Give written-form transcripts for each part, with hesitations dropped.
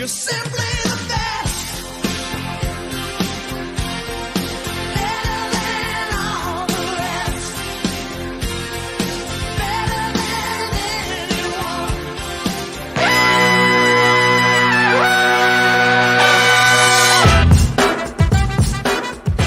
You're simply the best. Better than all the rest. Better than anyone.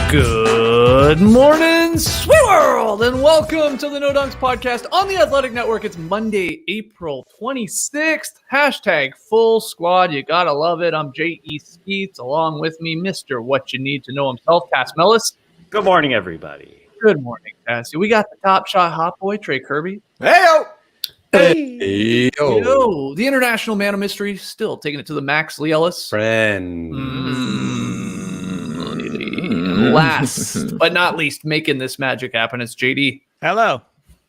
Good morning, sweet world, and welcome to the No Dunks podcast on the Athletic Network. It's Monday, April 26th. Hashtag full squad. You gotta love it. I'm J.E. Skeets. Along with me, Mr. What You Need to Know himself, Cass Mellis. Good morning, everybody. Good morning, Cass. We got the top shot hot boy, Trey Kirby. Hey-o! Yo, the international man of mystery, still taking it to the max, Lee Ellis. Friend. Last but not least, making this magic happen, it's JD. Hello.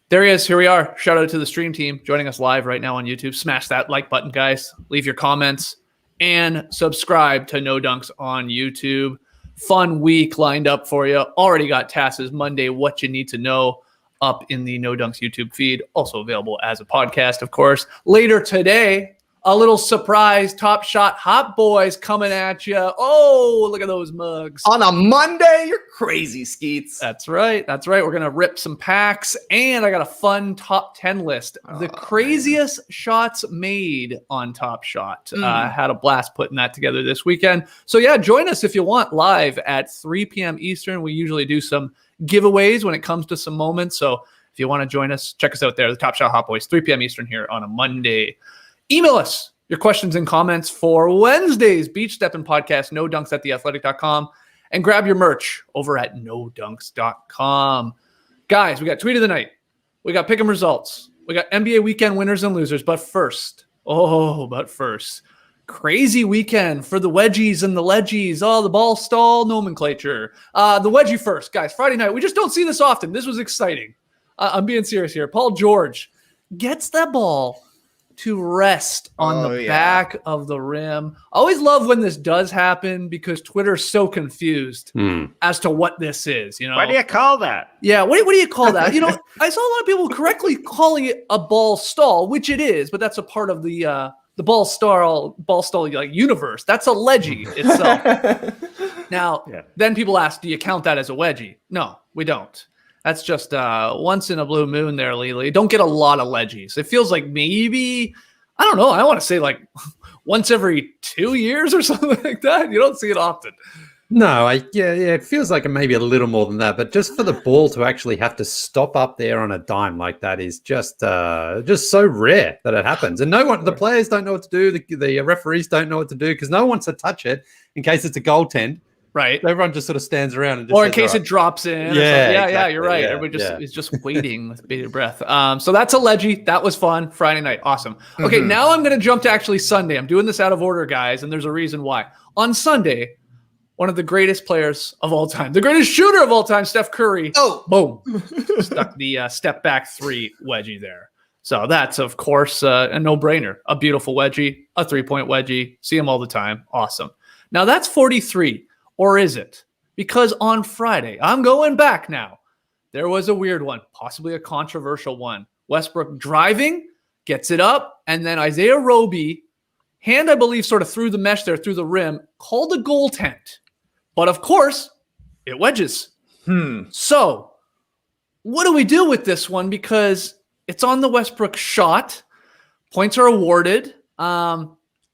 There he is. Here we are. Shout out to the stream team joining us live right now on YouTube. Smash that like button, guys. Leave your comments and subscribe to No Dunks on YouTube. Fun week lined up for you. Already got Tass's Monday What You Need to Know up in the No Dunks YouTube feed. Also available as a podcast, of course. Later today, a little surprise Top Shot Hot Boys coming at you. Oh, look at those mugs. On a Monday? You're crazy, Skeets. That's right. That's right. We're going to rip some packs, and I got a fun top 10 list. The craziest shots made on Top Shot. Had a blast putting that together this weekend. So, yeah, join us if you want live at 3 p.m. Eastern. We usually do some giveaways when it comes to some moments. So, if you want to join us, check us out there. The Top Shot Hot Boys, 3 p.m. Eastern here on a Monday. Email us your questions and comments for Wednesday's Beach Steppin' Podcast, nodunks@theathletic.com, and grab your merch over at nodunks.com. Guys, we got Tweet of the Night. We got Pick'em Results. We got NBA weekend winners and losers. But first, crazy weekend for the Wedgies and the Ledgies. Oh, the ball stall nomenclature. The Wedgie first, guys. Friday night. We just don't see this often. This was exciting. I'm being serious here. Paul George gets that ball to rest on the back of the rim. I always love when this does happen because Twitter's so confused as to what this is. You know, Why do you call that? Yeah, what do you call that? You know, I saw a lot of people correctly calling it a ball stall, which it is, but that's a part of the ball stall like universe. That's a ledgie itself. Now, then people ask, do you count that as a wedgie? No, we don't. That's just once in a blue moon there, Lily. Don't get a lot of ledgies. It feels like maybe, I don't know, I want to say like once every 2 years or something like that. You don't see it often. No, it feels like maybe a little more than that. But just for the ball to actually have to stop up there on a dime like that is just so rare that it happens. And the players don't know what to do. The referees don't know what to do because no one wants to touch it in case it's a goaltend. Right. Everyone just sort of stands around and just or in case it drops in. Yeah, exactly. You're right. Yeah, Everybody is just waiting with bated breath. So that's a ledgie. That was fun. Friday night. Awesome. Okay, now I'm going to jump to actually Sunday. I'm doing this out of order, guys, and there's a reason why. On Sunday, one of the greatest players of all time, the greatest shooter of all time, Steph Curry. Oh, boom. Stuck the step back three wedgie there. So that's, of course, a no-brainer. A beautiful wedgie, a three-point wedgie. See him all the time. Awesome. Now that's 43. Or is it? Because on Friday, I'm going back now, there was a weird one, possibly a controversial one. Westbrook driving, gets it up, and then Isaiah Roby, hand, I believe, sort of through the mesh there, through the rim, called a goaltend. But of course, it wedges. So what do we do with this one? Because it's on the Westbrook shot. Points are awarded.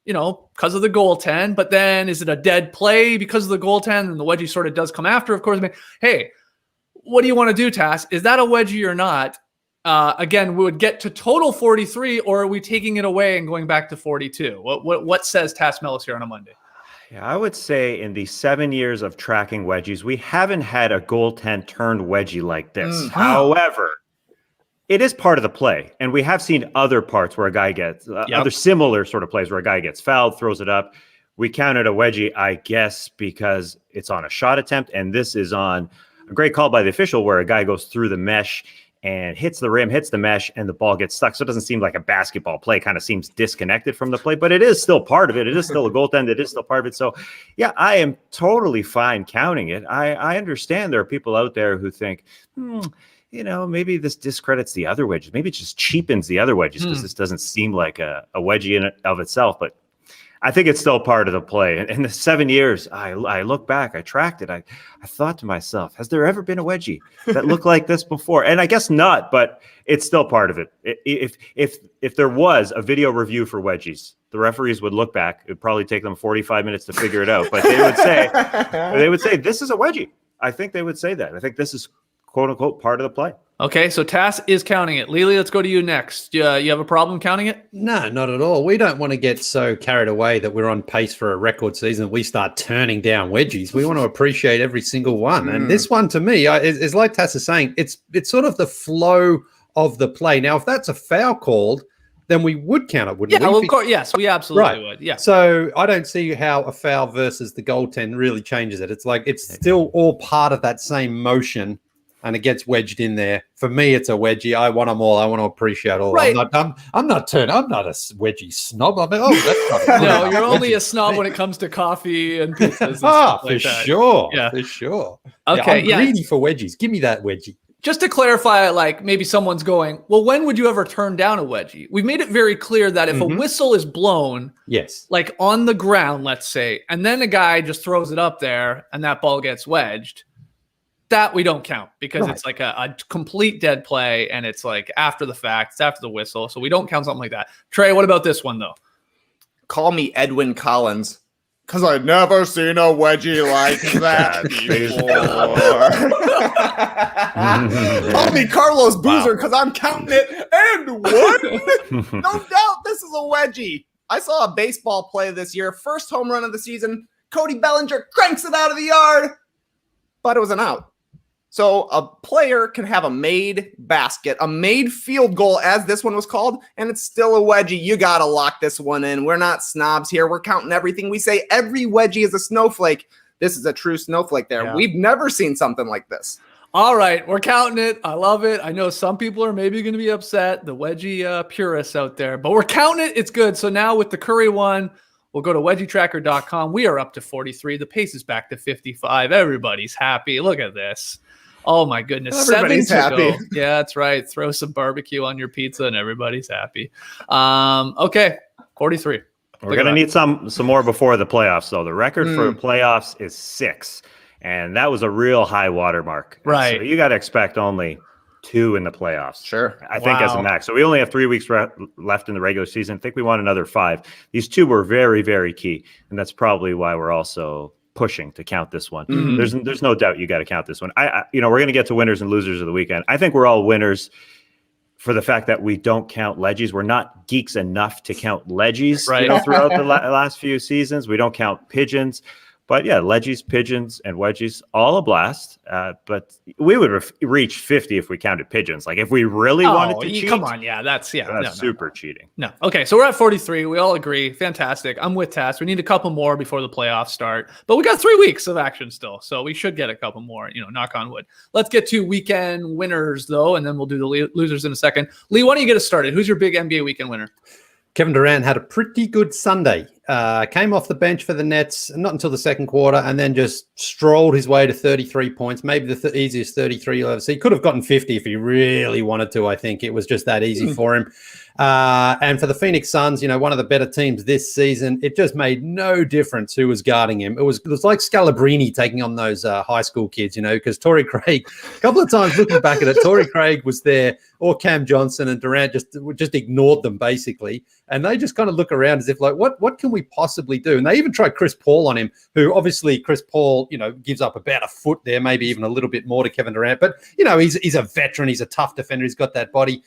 Because of the goaltend, but then is it a dead play because of the goaltend? And the wedgie sort of does come after, of course. I mean, hey, what do you want to do, Tass? Is that a wedgie or not? Again, we would get to total 43, or are we taking it away and going back to 42? What says Tass Mellis here on a Monday? Yeah, I would say in the 7 years of tracking wedgies, we haven't had a goaltend turned wedgie like this. However, it is part of the play, and we have seen other parts where a guy gets other similar sort of plays where a guy gets fouled, throws it up. We counted a wedgie, I guess, because it's on a shot attempt, and this is on a great call by the official where a guy goes through the mesh and hits the rim, hits the mesh, and the ball gets stuck. So it doesn't seem like a basketball play. It kind of seems disconnected from the play, but it is still part of it. It is still a goaltend. It is still part of it. So, yeah, I am totally fine counting it. I understand there are people out there who think, maybe this discredits the other wedges. Maybe it just cheapens the other wedges because this doesn't seem like a wedgie in it of itself. But I think it's still part of the play. And in the 7 years, I look back, I tracked it. I thought to myself, has there ever been a wedgie that looked like this before? And I guess not, but it's still part of it. If there was a video review for wedgies, the referees would look back. It'd probably take them 45 minutes to figure it out, but they would say this is a wedgie. I think they would say that. I think this is quote unquote part of the play. Okay, so Tass is counting it. Lily, let's go to you next. You have a problem counting it? No, not at all. We don't want to get so carried away that we're on pace for a record season. We start turning down wedgies. We want to appreciate every single one. And this one, to me, is like Tass is saying, it's sort of the flow of the play. Now, if that's a foul called, then we would count it, wouldn't we? Yeah, well, of course, yes, we absolutely would. Yeah. So I don't see how a foul versus the goaltend really changes it. It's like it's still all part of that same motion, and it gets wedged in there. For me, it's a wedgie. I want them all. I want to appreciate all. Right. I'm not a wedgie snob. I mean, that's not No, you're only a snob when it comes to coffee and pizzas and stuff for like that. sure. Yeah. For sure. Okay, I'm greedy for wedgies. Give me that wedgie. Just to clarify, like maybe someone's going, well, when would you ever turn down a wedgie? We've made it very clear that if a whistle is blown, Yes. like on the ground, let's say, and then a guy just throws it up there and that ball gets wedged, that we don't count because it's like a complete dead play and it's like after the fact, it's after the whistle. So we don't count something like that. Trey, what about this one though? Call me Edwin Collins, because I've never seen a wedgie like that before. Call me Carlos Boozer, because I'm counting it and one. No doubt this is a wedgie. I saw a baseball play this year. First home run of the season. Cody Bellinger cranks it out of the yard, but it was an out. So a player can have a made basket, a made field goal, as this one was called, and it's still a wedgie. You got to lock this one in. We're not snobs here. We're counting everything. We say every wedgie is a snowflake. This is a true snowflake there. Yeah. We've never seen something like this. All right, we're counting it. I love it. I know some people are maybe going to be upset, the wedgie purists out there, but we're counting it. It's good. So now with the Curry one, we'll go to wedgietracker.com. We are up to 43. The pace is back to 55. Everybody's happy. Look at this. Oh my goodness. Everybody's 7 to happy. go. Yeah, that's right. Throw some barbecue on your pizza and everybody's happy. Okay, 43. We're going to need some more before the playoffs, though. The record for playoffs is 6, and that was a real high watermark. Right. So you got to expect only 2 in the playoffs. Sure. I think as a max. So we only have 3 weeks left in the regular season. I think we want another 5. These 2 were very, very key, and that's probably why we're also pushing to count this one. There's no doubt you got to count this one. We're going to get to winners and losers of the weekend. I think we're all winners for the fact that we don't count ledgies. We're not geeks enough to count ledgies throughout the last few seasons. We don't count pigeons. But yeah, ledgies, pigeons, and wedgies, all a blast. But we would reach 50 if we counted pigeons. Like if we really wanted to cheat. Come on. Yeah, that's super cheating. No. Okay, so we're at 43. We all agree. Fantastic. I'm with Tass. We need a couple more before the playoffs start. But we got 3 weeks of action still. So we should get a couple more, knock on wood. Let's get to weekend winners, though, and then we'll do the losers in a second. Lee, why don't you get us started? Who's your big NBA weekend winner? Kevin Durant had a pretty good Sunday. Came off the bench for the Nets, not until the second quarter, and then just strolled his way to 33 points, maybe the easiest 33 you'll ever see. He could have gotten 50 if he really wanted to, I think. It was just that easy for him. And for the Phoenix Suns, one of the better teams this season, it just made no difference who was guarding him. It was like Scalabrini taking on those high school kids, because Torrey Craig, a couple of times looking back at it, Torrey Craig was there, or Cam Johnson, and Durant just ignored them, basically. And they just kind of look around as if like, what can we possibly do? And they even tried Chris Paul on him, who obviously Chris Paul, gives up about a foot there, maybe even a little bit more to Kevin Durant. But, he's a veteran. He's a tough defender. He's got that body.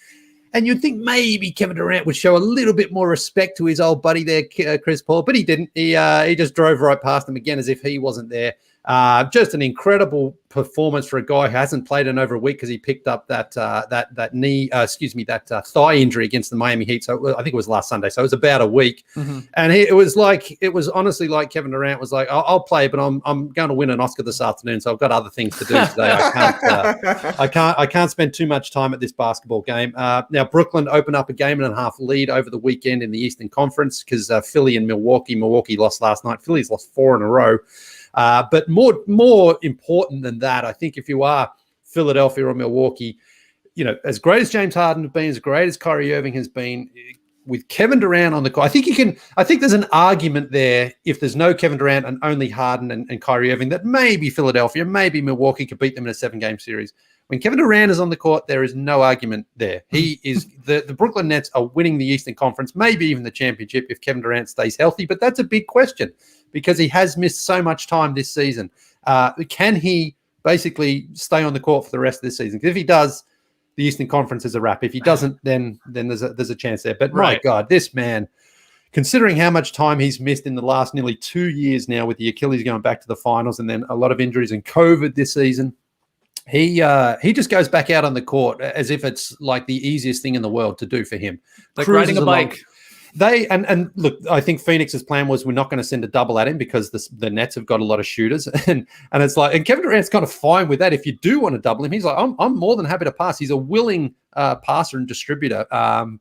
And you'd think maybe Kevin Durant would show a little bit more respect to his old buddy there, Chris Paul, but he didn't. He just drove right past him again as if he wasn't there. Just an incredible performance for a guy who hasn't played in over a week because he picked up that thigh injury against the Miami Heat. So I think it was last Sunday. So it was about a week. And it was honestly like Kevin Durant was like, I'll play, but I'm going to win an Oscar this afternoon. So I've got other things to do today. I can't spend too much time at this basketball game. Now Brooklyn opened up a 1.5 lead over the weekend in the Eastern Conference because Philly and Milwaukee lost last night. Philly's lost 4 in a row. But more important than that, I think if you are Philadelphia or Milwaukee, as great as James Harden has been, as great as Kyrie Irving has been, with Kevin Durant on the court. I think there's an argument there if there's no Kevin Durant and only Harden and Kyrie Irving that maybe Philadelphia, maybe Milwaukee could beat them in a 7-game series. When Kevin Durant is on the court, there is no argument there. He is the Brooklyn Nets are winning the Eastern Conference, maybe even the championship if Kevin Durant stays healthy. But that's a big question because he has missed so much time this season. Can he basically stay on the court for the rest of this season? Because if he does, the Eastern Conference is a wrap. If he doesn't, then there's a chance there. But my God, this man, considering how much time he's missed in the last nearly 2 years now with the Achilles going back to the finals and then a lot of injuries and COVID this season, he just goes back out on the court as if it's like the easiest thing in the world to do for him. Like riding a bike. And look, I think Phoenix's plan was we're not going to send a double at him because the Nets have got a lot of shooters, and it's like, and Kevin Durant's kind of fine with that. If you do want to double him, he's like, I'm more than happy to pass. He's a willing passer and distributor.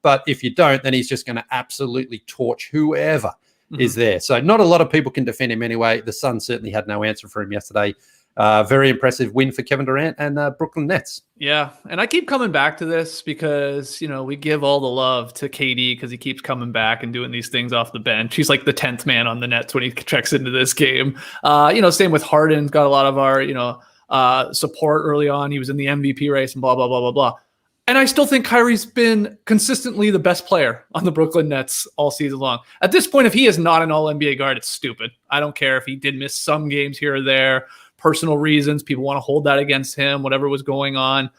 But if you don't, then he's just going to absolutely torch whoever is there. So not a lot of people can defend him anyway. The Suns certainly had no answer for him yesterday. Very impressive win for Kevin Durant and Brooklyn Nets. Yeah, and I keep coming back to this because, we give all the love to KD because he keeps coming back and doing these things off the bench. He's like the 10th man on the Nets when he checks into this game. Same with Harden, got a lot of our, support early on. He was in the MVP race and blah, blah, blah, blah, blah. And I still think Kyrie's been consistently the best player on the Brooklyn Nets all season long. At this point, if he is not an all-NBA guard, it's stupid. I don't care if he did miss some games here or there. Personal reasons, people want to hold that against him, whatever was going on.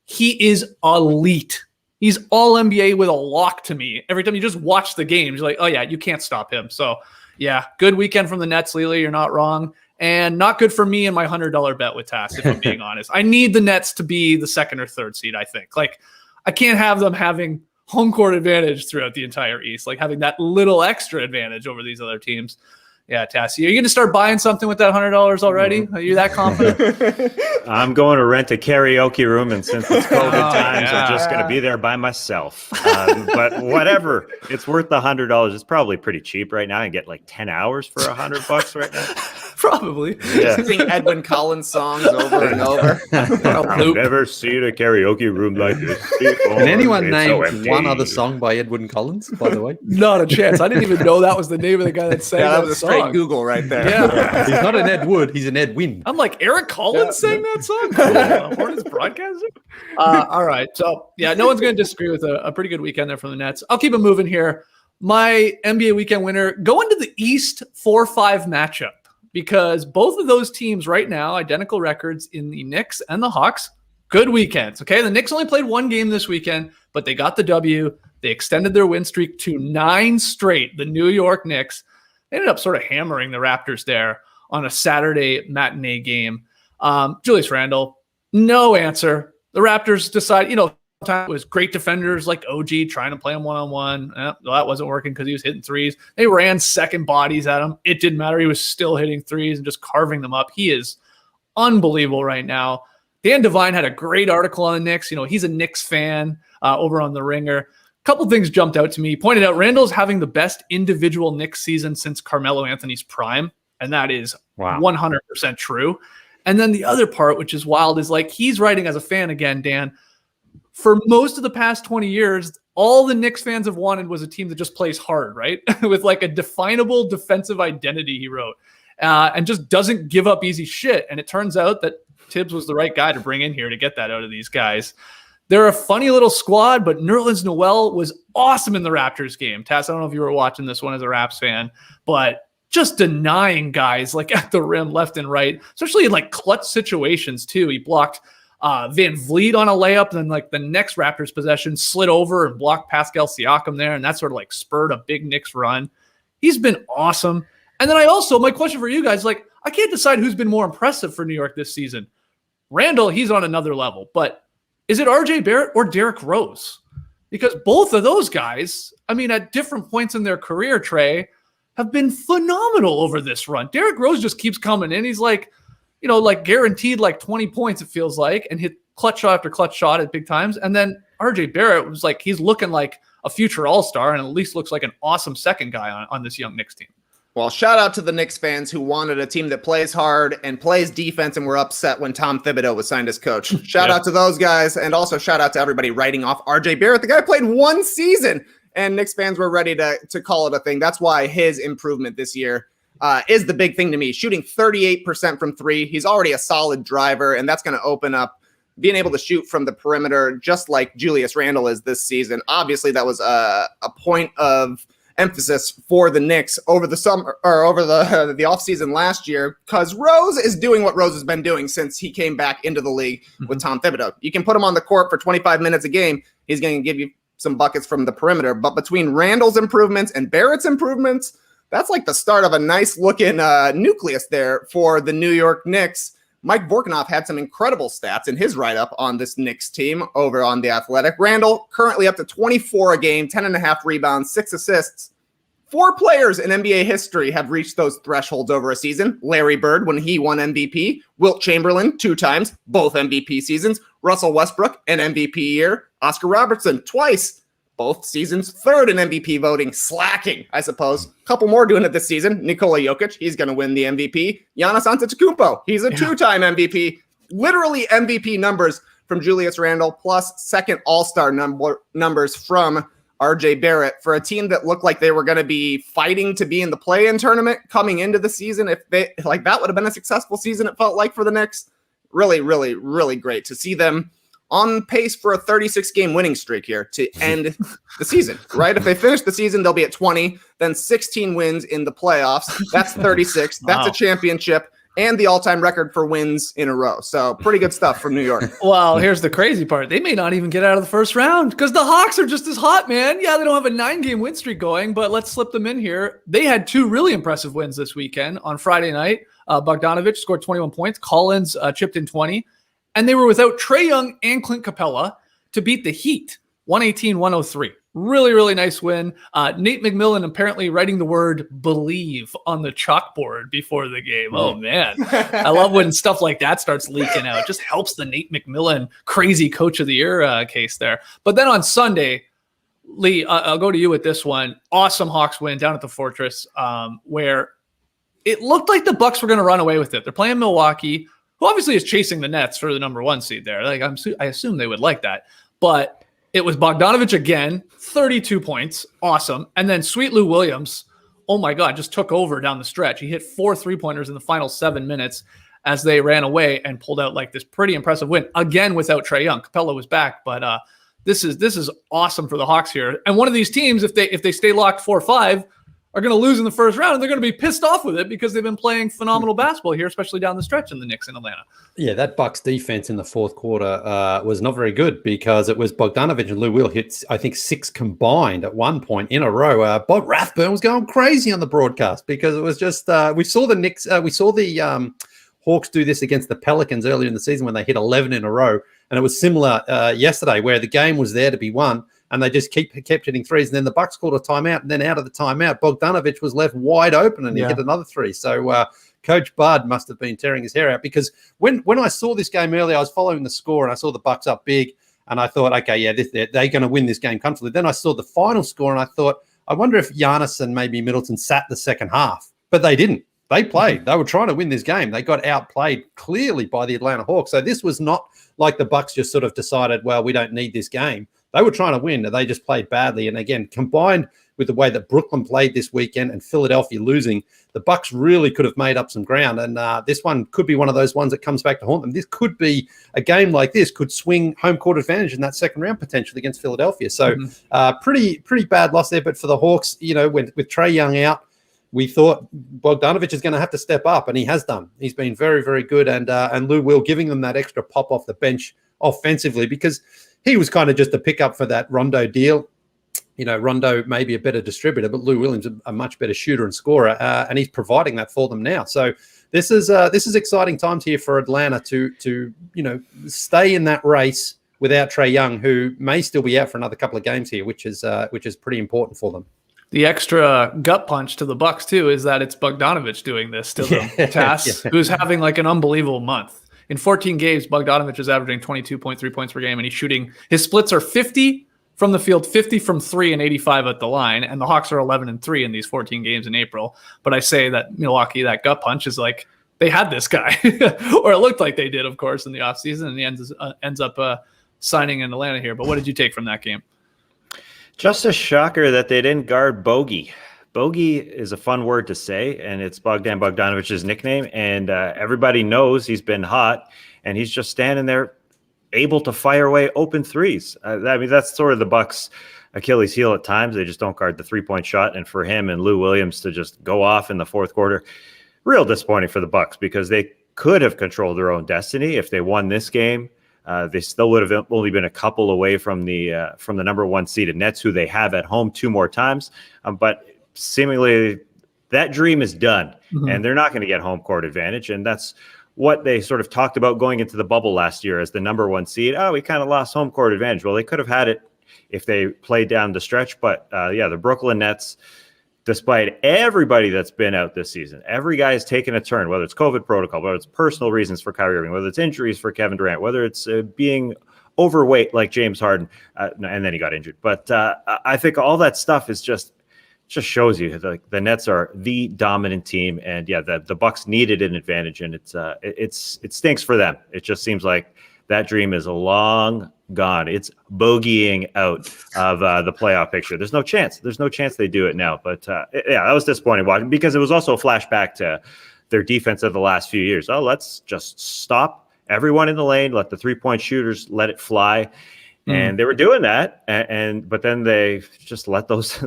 He is elite. He's all NBA with a lock to me. Every time you just watch the games, you're like, oh yeah, you can't stop him. So yeah, good weekend from the Nets, Lily. You're not wrong. And not good for me and my $100 bet with Tass, if I'm being honest. I need the Nets to be the 2nd or 3rd seed, I think. Like, I can't have them having home court advantage throughout the entire East, like having that little extra advantage over these other teams. Yeah, Tassie, are you going to start buying something with that $100 already? Are you that confident? I'm going to rent a karaoke room, and since it's COVID times, I'm just going to be there by myself. But whatever, it's worth the $100. It's probably pretty cheap right now. I can get like 10 hours for $100 right now. Probably. Yeah. Sing Edwin Collins songs over and over. I've never seen a karaoke room like this before. Can anyone It's name so empty. one other song by Edwin Collins, by the way? Not a chance. I didn't even know that was the name of the guy that sang Yeah, that that was a song. straight Google right there. Yeah. He's not an Ed Wood, he's an Ed Wynn. I'm like, Eric Collins sang that song? Cool. Hornets broadcaster? All right. So, yeah, no one's going to disagree with a pretty good weekend there from the Nets. I'll keep it moving here. My NBA weekend winner, go into the East 4-5 matchup because both of those teams right now, identical records in the Knicks and the Hawks. Good weekends, okay? The Knicks only played one game this weekend, but they got the W. They extended their win streak to 9 straight. The New York Knicks ended up sort of hammering the Raptors there on a Saturday matinee game. Julius Randle, no answer. The Raptors decided, it was great defenders like OG trying to play him one-on-one. Well, that wasn't working because he was hitting threes. They ran second bodies at him. It didn't matter. He was still hitting threes and just carving them up. He is unbelievable right now. Dan Devine had a great article on the Knicks. He's a Knicks fan over on The Ringer. A couple things jumped out to me. He pointed out Randall's having the best individual Knicks season since Carmelo Anthony's prime, and that is 100% true. And then the other part, which is wild, is like he's writing as a fan again, Dan. For most of the past 20 years, all the Knicks fans have wanted was a team that just plays hard, right? With like a definable defensive identity, he wrote, and just doesn't give up easy shit. And it turns out that Tibbs was the right guy to bring in here to get that out of these guys. They're a funny little squad, but Nerlens Noel was awesome in the Raptors game. Tass, I don't know if you were watching this one as a Raps fan, but just denying guys like at the rim left and right, especially in like clutch situations too. He blocked Van Vliet on a layup, and then like the next Raptors possession slid over and blocked Pascal Siakam there, and that sort of like spurred a big Knicks run. He's been awesome. And then my question for you guys, like I can't decide who's been more impressive for New York this season. Randall, he's on another level, but is it RJ Barrett or Derrick Rose? Because both of those guys, at different points in their career, Trey, have been phenomenal over this run. Derrick Rose just keeps coming in. He's like, guaranteed like 20 points, it feels like, and hit clutch shot after clutch shot at big times. And then RJ Barrett was like, he's looking like a future all-star and at least looks like an awesome second guy on this young Knicks team. Well, shout out to the Knicks fans who wanted a team that plays hard and plays defense and were upset when Tom Thibodeau was signed as coach. Shout out to those guys, and also shout out to everybody writing off RJ Barrett. The guy played one season and Knicks fans were ready to call it a thing. That's why his improvement this year is the big thing to me. Shooting 38% from three. He's already a solid driver, and that's going to open up being able to shoot from the perimeter just like Julius Randle is this season. Obviously, that was a point of emphasis for the Knicks over the summer or over the offseason last year, because Rose is doing what Rose has been doing since he came back into the league with Tom Thibodeau. You can put him on the court for 25 minutes a game. He's going to give you some buckets from the perimeter. But between Randall's improvements and Barrett's improvements, that's like the start of a nice looking nucleus there for the New York Knicks. Mike Vorkunov had some incredible stats in his write-up on this Knicks team over on The Athletic. Randall currently up to 24 a game, 10.5 rebounds, 6 assists. 4 players in NBA history have reached those thresholds over a season. Larry Bird when he won MVP. Wilt Chamberlain 2 times, both MVP seasons. Russell Westbrook, an MVP year. Oscar Robertson twice, both seasons, 3rd in MVP voting, slacking, I suppose. A couple more doing it this season. Nikola Jokic, he's going to win the MVP. Giannis Antetokounmpo, he's a 2-time MVP. Literally MVP numbers from Julius Randle, plus second All-Star numbers from RJ Barrett for a team that looked like they were going to be fighting to be in the play-in tournament coming into the season. If they like, that would have been a successful season, it felt like, for the Knicks. Really, really, really great to see them on pace for a 36-game winning streak here to end the season, right? If they finish the season, they'll be at 20, then 16 wins in the playoffs. That's 36. That's a championship and the all-time record for wins in a row. So pretty good stuff from New York. Well, here's the crazy part. They may not even get out of the first round because the Hawks are just as hot, man. Yeah, they don't have a 9-game win streak going, but let's slip them in here. They had 2 really impressive wins this weekend. On Friday night, Bogdanovic scored 21 points. Collins chipped in 20. And they were without Trae Young and Clint Capella to beat the Heat, 118-103. Really, really nice win. Nate McMillan apparently writing the word believe on the chalkboard before the game. Oh, man. I love when stuff like that starts leaking out. It just helps the Nate McMillan crazy coach of the year case there. But then on Sunday, Lee, I'll go to you with this one. Awesome Hawks win down at the Fortress where it looked like the Bucks were going to run away with it. They're playing Milwaukee, who obviously is chasing the Nets for the number 1 seed there. Like I assume they would like that. But it was Bogdanovic again, 32 points. Awesome. And then Sweet Lou Williams, oh my God, just took over down the stretch. He hit 4 3-pointers in the final 7 minutes as they ran away and pulled out like this pretty impressive win. Again, without Trae Young. Capella was back, but this is awesome for the Hawks here. And one of these teams, if they stay locked 4-5, are going to lose in the first round, and they're going to be pissed off with it because they've been playing phenomenal basketball here, especially down the stretch in the Knicks in Atlanta. Yeah, that Bucks defense in the fourth quarter was not very good because it was Bogdanovic and Lou Will hit, I think, 6 combined at one point in a row. Bob Rathburn was going crazy on the broadcast because it was just we saw the Knicks, we saw the Hawks do this against the Pelicans earlier in the season when they hit 11 in a row, and it was similar yesterday where the game was there to be won. And they just kept hitting threes. And then the Bucks called a timeout. And then out of the timeout, Bogdanovic was left wide open and he hit another 3. So Coach Bud must have been tearing his hair out because when I saw this game earlier, I was following the score and I saw the Bucks up big. And I thought, okay, yeah, they're going to win this game comfortably. Then I saw the final score and I thought, I wonder if Giannis and maybe Middleton sat the second half. But they didn't. They played. They were trying to win this game. They got outplayed clearly by the Atlanta Hawks. So this was not like the Bucks just sort of decided, well, we don't need this game. They were trying to win, and they just played badly. And again, combined with the way that Brooklyn played this weekend and Philadelphia losing, the Bucks really could have made up some ground. And this one could be one of those ones that comes back to haunt them. This could be a game like this could swing home court advantage in that second round potentially against Philadelphia. So pretty bad loss there. But for the Hawks, you know, with Trae Young out, we thought Bogdanovic is going to have to step up, and he has done. He's been very, very good. And Lou Will giving them that extra pop off the bench offensively because he was kind of just a pickup for that Rondo deal. You know, Rondo may be a better distributor, but Lou Williams a much better shooter and scorer, and he's providing that for them now. So this is exciting times here for Atlanta to you know stay in that race without Trae Young, who may still be out for another couple of games here, which is pretty important for them. The extra gut punch to the Bucks too is that it's Bogdanovic doing this to them, who's having like an unbelievable month. In 14 games, Bogdanovic is averaging 22.3 points per game, and he's shooting. His splits are 50 from the field, 50 from 3, and 85 at the line. And the Hawks are 11-3 in these 14 games in April. But I say that Milwaukee, that gut punch is like they had this guy, or it looked like they did, of course, in the offseason, and he ends up signing in Atlanta here. But what did you take from that game? Just a shocker that they didn't guard Bogey. Bogey is a fun word to say, and it's Bogdanovic's nickname, and everybody knows he's been hot, and he's just standing there able to fire away open threes. I mean, that's sort of the Bucks' Achilles heel at times. They just don't guard the three-point shot, and for him and Lou Williams to just go off in the fourth quarter, real disappointing for the Bucks because they could have controlled their own destiny if they won this game. They still would have only been a couple away from the number one seeded Nets, who they have at home 2 more times. But seemingly that dream is done, and they're not going to get home court advantage. And that's what they sort of talked about going into the bubble last year as the number one seed. Oh, we kind of lost home court advantage. Well, they could have had it if they played down the stretch. But the Brooklyn Nets, despite everybody that's been out this season, every guy has taken a turn, whether it's COVID protocol, whether it's personal reasons for Kyrie Irving, whether it's injuries for Kevin Durant, whether it's being overweight like James Harden, and then he got injured. But I think all that stuff is just shows you the Nets are the dominant team, and the Bucks needed an advantage, and it stinks for them. It just seems like that dream is long gone. It's bogeying out of the playoff picture. There's no chance. There's no chance they do it now. But that was disappointing watching because it was also a flashback to their defense of the last few years. Oh, let's just stop everyone in the lane, let the 3-point shooters let it fly. And they were doing that, but then they just let those.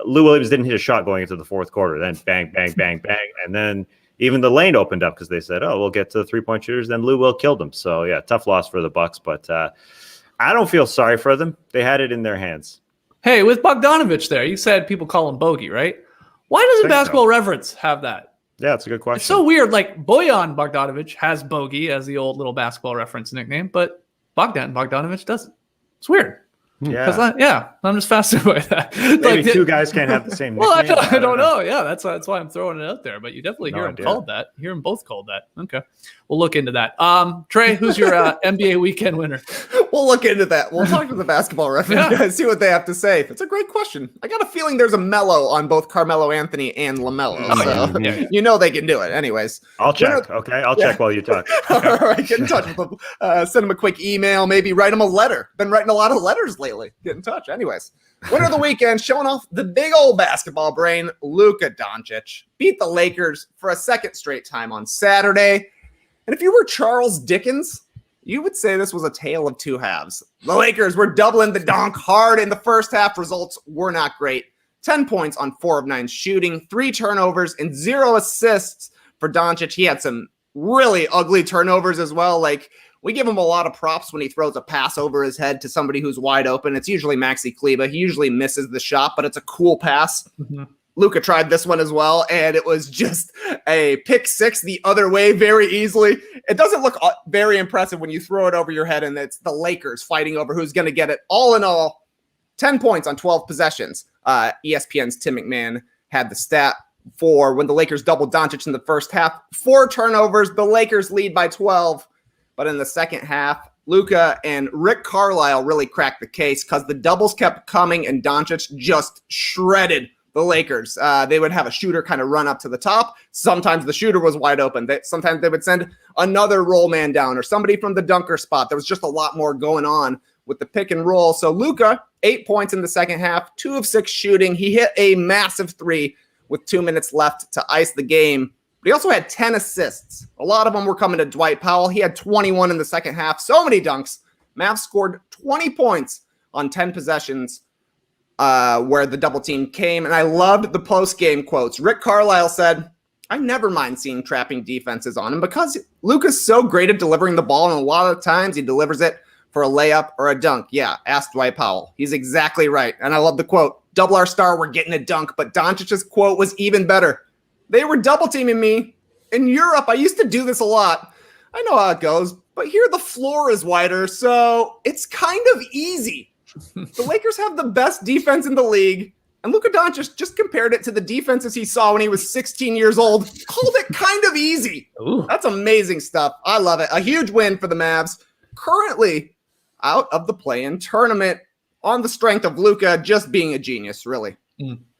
Lou Williams didn't hit a shot going into the fourth quarter. Then bang, bang, bang, bang, and then even the lane opened up because they said, "Oh, we'll get to the 3-point shooters." Then Lou Will killed them. So tough loss for the Bucks, but I don't feel sorry for them. They had it in their hands. Hey, with Bogdanovic there, you said people call him Bogey, right? Why doesn't Basketball Reference have that? Yeah, it's a good question. It's so weird. Like Bojan Bogdanovic has Bogey as the old little Basketball Reference nickname, but Bogdanovic doesn't. It's weird. Yeah, I'm just fascinated by that. Maybe 2 guys can't have the same nickname. Well, I don't know. Yeah, that's why I'm throwing it out there. But you definitely hear them called that. Hear them both called that. Okay, we'll look into that. Trey, who's your NBA weekend winner? We'll look into that. We'll talk to the Basketball Reference guys, see what they have to say. It's a great question. I got a feeling there's a mellow on both Carmelo Anthony and LaMelo. You know they can do it. Anyways. I'll check. Okay, I'll check while you talk. All right, get in touch with them. Send them a quick email. Maybe write them a letter. Been writing a lot of letters lately. Get in touch. Anyways. Winner of the weekend, showing off the big old basketball brain, Luka Doncic. Beat the Lakers for a second straight time on Saturday. And if you were Charles Dickens, you would say this was a tale of 2 halves. The Lakers were doubling the donk hard in the first half. Results were not great. 10 points on 4 of 9 shooting, 3 turnovers, and 0 assists for Doncic. He had some really ugly turnovers as well. Like, we give him a lot of props when he throws a pass over his head to somebody who's wide open. It's usually Maxi Kleber. He usually misses the shot, but it's a cool pass. Luka tried this one as well, and it was just a pick 6 the other way very easily. It doesn't look very impressive when you throw it over your head, and it's the Lakers fighting over who's going to get it. All in all, 10 points on 12 possessions. ESPN's Tim McMahon had the stat for when the Lakers doubled Doncic in the first half. 4 turnovers. The Lakers lead by 12. But in the second half, Luka and Rick Carlisle really cracked the case because the doubles kept coming and Doncic just shredded the Lakers. They would have a shooter kind of run up to the top. Sometimes the shooter was wide open. Sometimes they would send another roll man down or somebody from the dunker spot. There was just a lot more going on with the pick and roll. So Luka, 8 points in the second half, 2 of 6 shooting. He hit a massive 3 with 2 minutes left to ice the game. But he also had 10 assists. A lot of them were coming to Dwight Powell. He had 21 in the second half. So many dunks. Mavs scored 20 points on 10 possessions where the double team came. And I loved the post-game quotes. Rick Carlisle said, I never mind seeing trapping defenses on him because Luka's so great at delivering the ball. And a lot of times he delivers it for a layup or a dunk. Yeah, ask Dwight Powell. He's exactly right. And I love the quote. Double our star, we're getting a dunk. But Doncic's quote was even better. They were double teaming me in Europe. I used to do this a lot. I know how it goes, but here the floor is wider, so it's kind of easy. The Lakers have the best defense in the league, and Luka Doncic just compared it to the defenses he saw when he was 16 years old. Called it kind of easy. Ooh. That's amazing stuff. I love it. A huge win for the Mavs. Currently out of the play-in tournament on the strength of Luka just being a genius, really.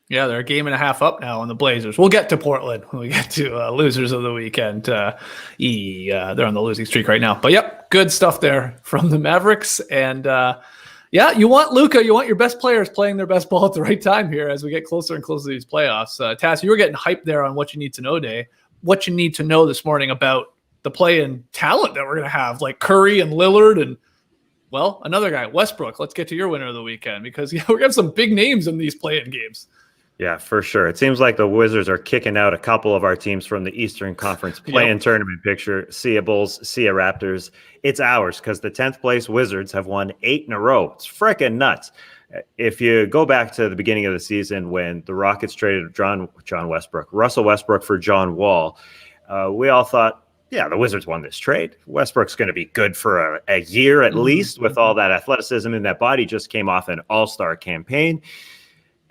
Yeah, they're a game and a half up now on the Blazers. We'll get to Portland when we get to losers of the weekend. They're on the losing streak right now. But, yep, good stuff there from the Mavericks. And, Yeah, you want Luka, you want your best players playing their best ball at the right time here as we get closer and closer to these playoffs. Tass, you were getting hyped there on what you need to know day. What you need to know this morning about the play and talent that we're going to have, like Curry and Lillard and, well, another guy, Westbrook. Let's get to your winner of the weekend because we're going to have some big names in these play-in games. Yeah, for sure. It seems like the Wizards are kicking out a couple of our teams from the Eastern Conference play-in tournament picture. See ya Bulls, see ya Raptors. It's ours because the 10th place Wizards have won 8 in a row. It's freaking nuts. If you go back to the beginning of the season when the Rockets traded Russell Westbrook for John Wall, we all thought, yeah, the Wizards won this trade. Westbrook's going to be good for a year at least with all that athleticism in that body. Just came off an all-star campaign.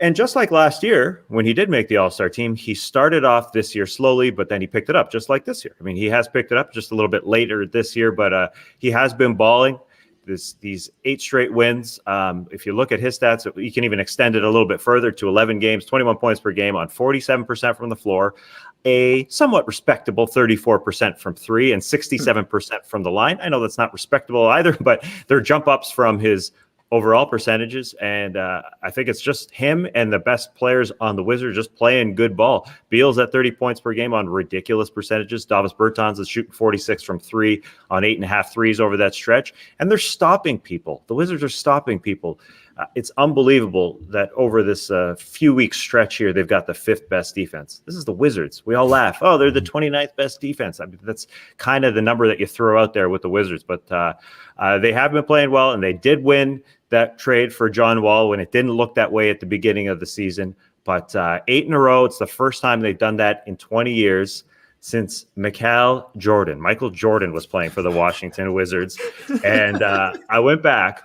And just like last year, when he did make the All-Star team, he started off this year slowly, but then he picked it up just like this year. I mean, he has picked it up just a little bit later this year, but he has been balling. These 8 straight wins. If you look at his stats, you can even extend it a little bit further to 11 games, 21 points per game on 47% from the floor, a somewhat respectable 34% from 3 and 67% from the line. I know that's not respectable either, but they're jump ups from his overall percentages, and I think it's just him and the best players on the Wizards just playing good ball. Beal's at 30 points per game on ridiculous percentages. Davis Bertans is shooting 46 from 3 on 8.5 threes over that stretch, and they're stopping people. The Wizards are stopping people. It's unbelievable that over this few week stretch here, they've got the 5th best defense. This is the Wizards. We all laugh. Oh, they're the 29th best defense. I mean, that's kind of the number that you throw out there with the Wizards, but they have been playing well, and they did win that trade for John Wall when it didn't look that way at the beginning of the season. But 8 in a row, it's the first time they've done that in 20 years since Michael Jordan was playing for the Washington Wizards. And I went back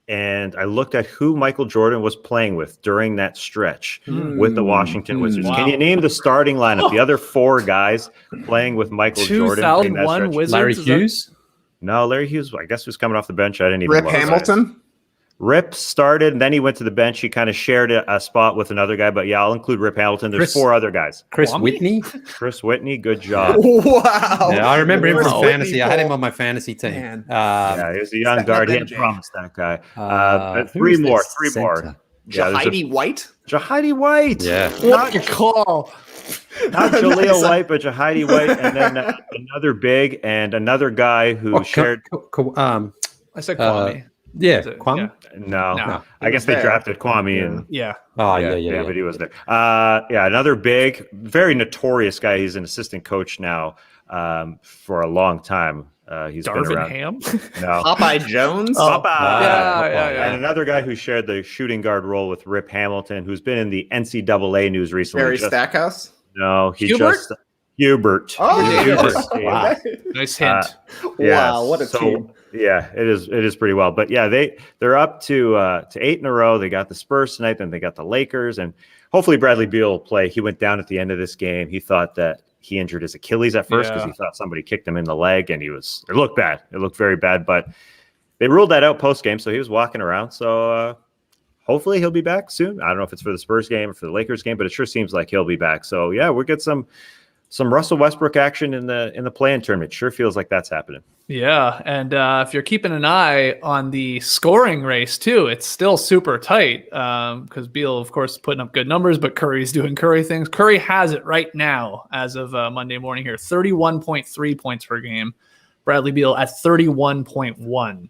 and I looked at who Michael Jordan was playing with during that stretch with the Washington Wizards. Wow. Can you name the starting lineup? The other 4 guys playing with Michael Jordan. 2001 Wizards. Larry Hughes? No, Larry Hughes, I guess, was coming off the bench. I didn't even Rip Hamilton? Rip started, and then he went to the bench. He kind of shared a spot with another guy, but yeah, I'll include Rip Hamilton. There's 4 other guys. Chris Whitney? Chris Whitney, good job. Wow. Yeah, I remember him from fantasy. I had him on my fantasy team. Yeah, he was a young guard. He had promised that guy. But 3 more. Yeah, Jahidi White? Jahidi White. Yeah. What a call. Not Jaleel White, but Jahidi White, and then another big and another guy who shared. I said Kwame. Yeah, Kwame. No. I guess they drafted Kwame and Yeah. Oh, yeah. But he was there. Another big, very notorious guy. He's an assistant coach now for a long time. He's Darvin been around. Ham? No, Popeye Jones? Popeye. Yeah. And another guy who shared the shooting guard role with Rip Hamilton, who's been in the NCAA news recently. Barry Stackhouse? No, Hubert? Hubert. Oh, Hubert. Wow. Nice hint. Wow, what a team. Yeah, it is pretty well. But yeah, they're up to 8 in a row. They got the Spurs tonight, then they got the Lakers, and hopefully Bradley Beal will play. He went down at the end of this game. He thought that he injured his Achilles at first because he thought somebody kicked him in the leg, and it looked bad. It looked very bad, but they ruled that out post game, so he was walking around. So hopefully he'll be back soon. I don't know if it's for the Spurs game or for the Lakers game, but it sure seems like he'll be back. So yeah, we'll get some Russell Westbrook action in the play-in tournament. Sure feels like that's happening. Yeah, and if you're keeping an eye on the scoring race too, it's still super tight because Beal, of course, is putting up good numbers, but Curry's doing Curry things. Curry has it right now as of Monday morning here, 31.3 points per game. Bradley Beal at 31.1.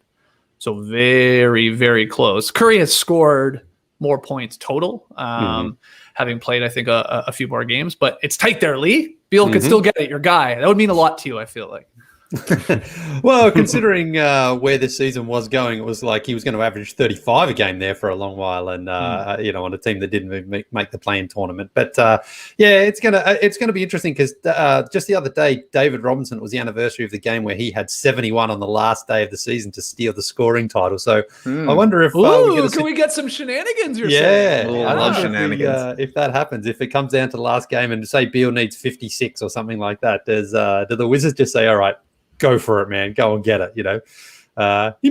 So very, very close. Curry has scored more points total, having played, I think, a few more games, but it's tight there, Lee. Beal could still get it, your guy. That would mean a lot to you, I feel like. Well, considering where this season was going, it was like he was going to average 35 a game there for a long while, and on a team that didn't make the play-in tournament. But it's gonna be interesting because just the other day, David Robinson, it was the anniversary of the game where he had 71 on the last day of the season to steal the scoring title. So I wonder if can we get some shenanigans? You're saying? I love shenanigans. If that happens, if it comes down to the last game and say Beal needs 56 or something like that, do the Wizards just say, all right, go for it, man. Go and get it, He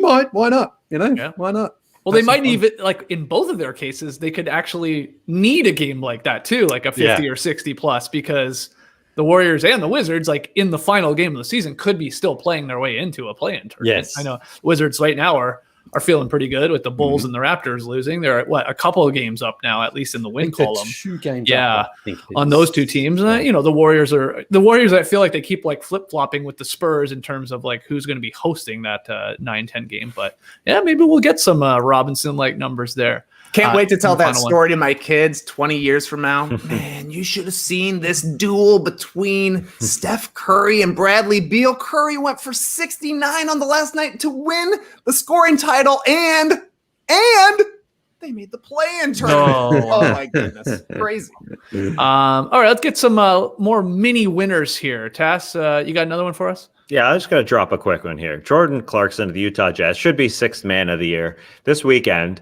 might. Why not? Why not? Well, they might even, like in both of their cases, they could actually need a game like that too, like a 50 or 60 plus, because the Warriors and the Wizards, like in the final game of the season, could be still playing their way into a play-in tournament. Yes. I know Wizards right now are are feeling pretty good with the Bulls and the Raptors losing. They're a couple of games up now, at least in the win column. 2 games Yeah, up, I think it on is. those two teams. And, the Warriors. I feel like they keep like flip flopping with the Spurs in terms of like who's going to be hosting that 9-10 game. But yeah, maybe we'll get some Robinson like numbers there. Can't wait to tell that final one. story to my kids 20 years from now. Man, you should have seen this duel between Steph Curry and Bradley Beal. Curry went for 69 on the last night to win the scoring title, and they made the play-in tournament. No. Oh my goodness, crazy. All right, let's get some more mini winners here. Tass, you got another one for us? Yeah, I'm just going to drop a quick one here. Jordan Clarkson of the Utah Jazz should be 6th man of the year this weekend.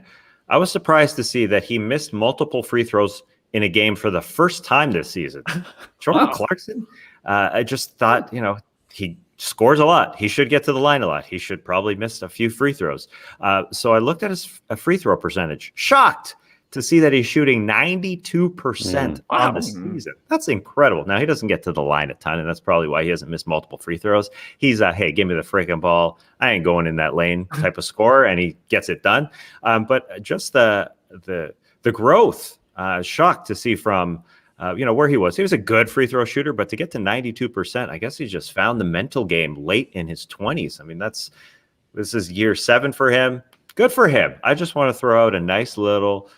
I was surprised to see that he missed multiple free throws in a game for the first time this season. Jordan Clarkson, I just thought, he scores a lot. He should get to the line a lot. He should probably miss a few free throws. So I looked at his free throw percentage. Shocked to see that he's shooting 92% on the season. That's incredible. Now, he doesn't get to the line a ton, and that's probably why he hasn't missed multiple free throws. He's hey, give me the freaking ball. I ain't going in that lane type of scorer, and he gets it done. But just the growth, shocked to see from where he was. He was a good free throw shooter, but to get to 92%, I guess he just found the mental game late in his 20s. I mean, this is year 7 for him. Good for him. I just want to throw out a nice little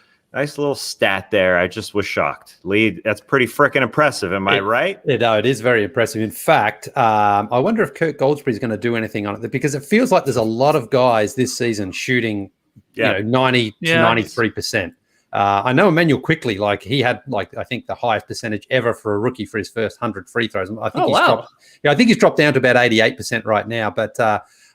stat there. I just was shocked. Lee, that's pretty freaking impressive. Am I right? It is very impressive. In fact, I wonder if Kurt Goldsberry is going to do anything on it, because it feels like there's a lot of guys this season shooting 90 to 93%. I know Emmanuel Quickly, he had I think the highest percentage ever for a rookie for his first 100 free throws. I think he's dropped down to about 88% right now. But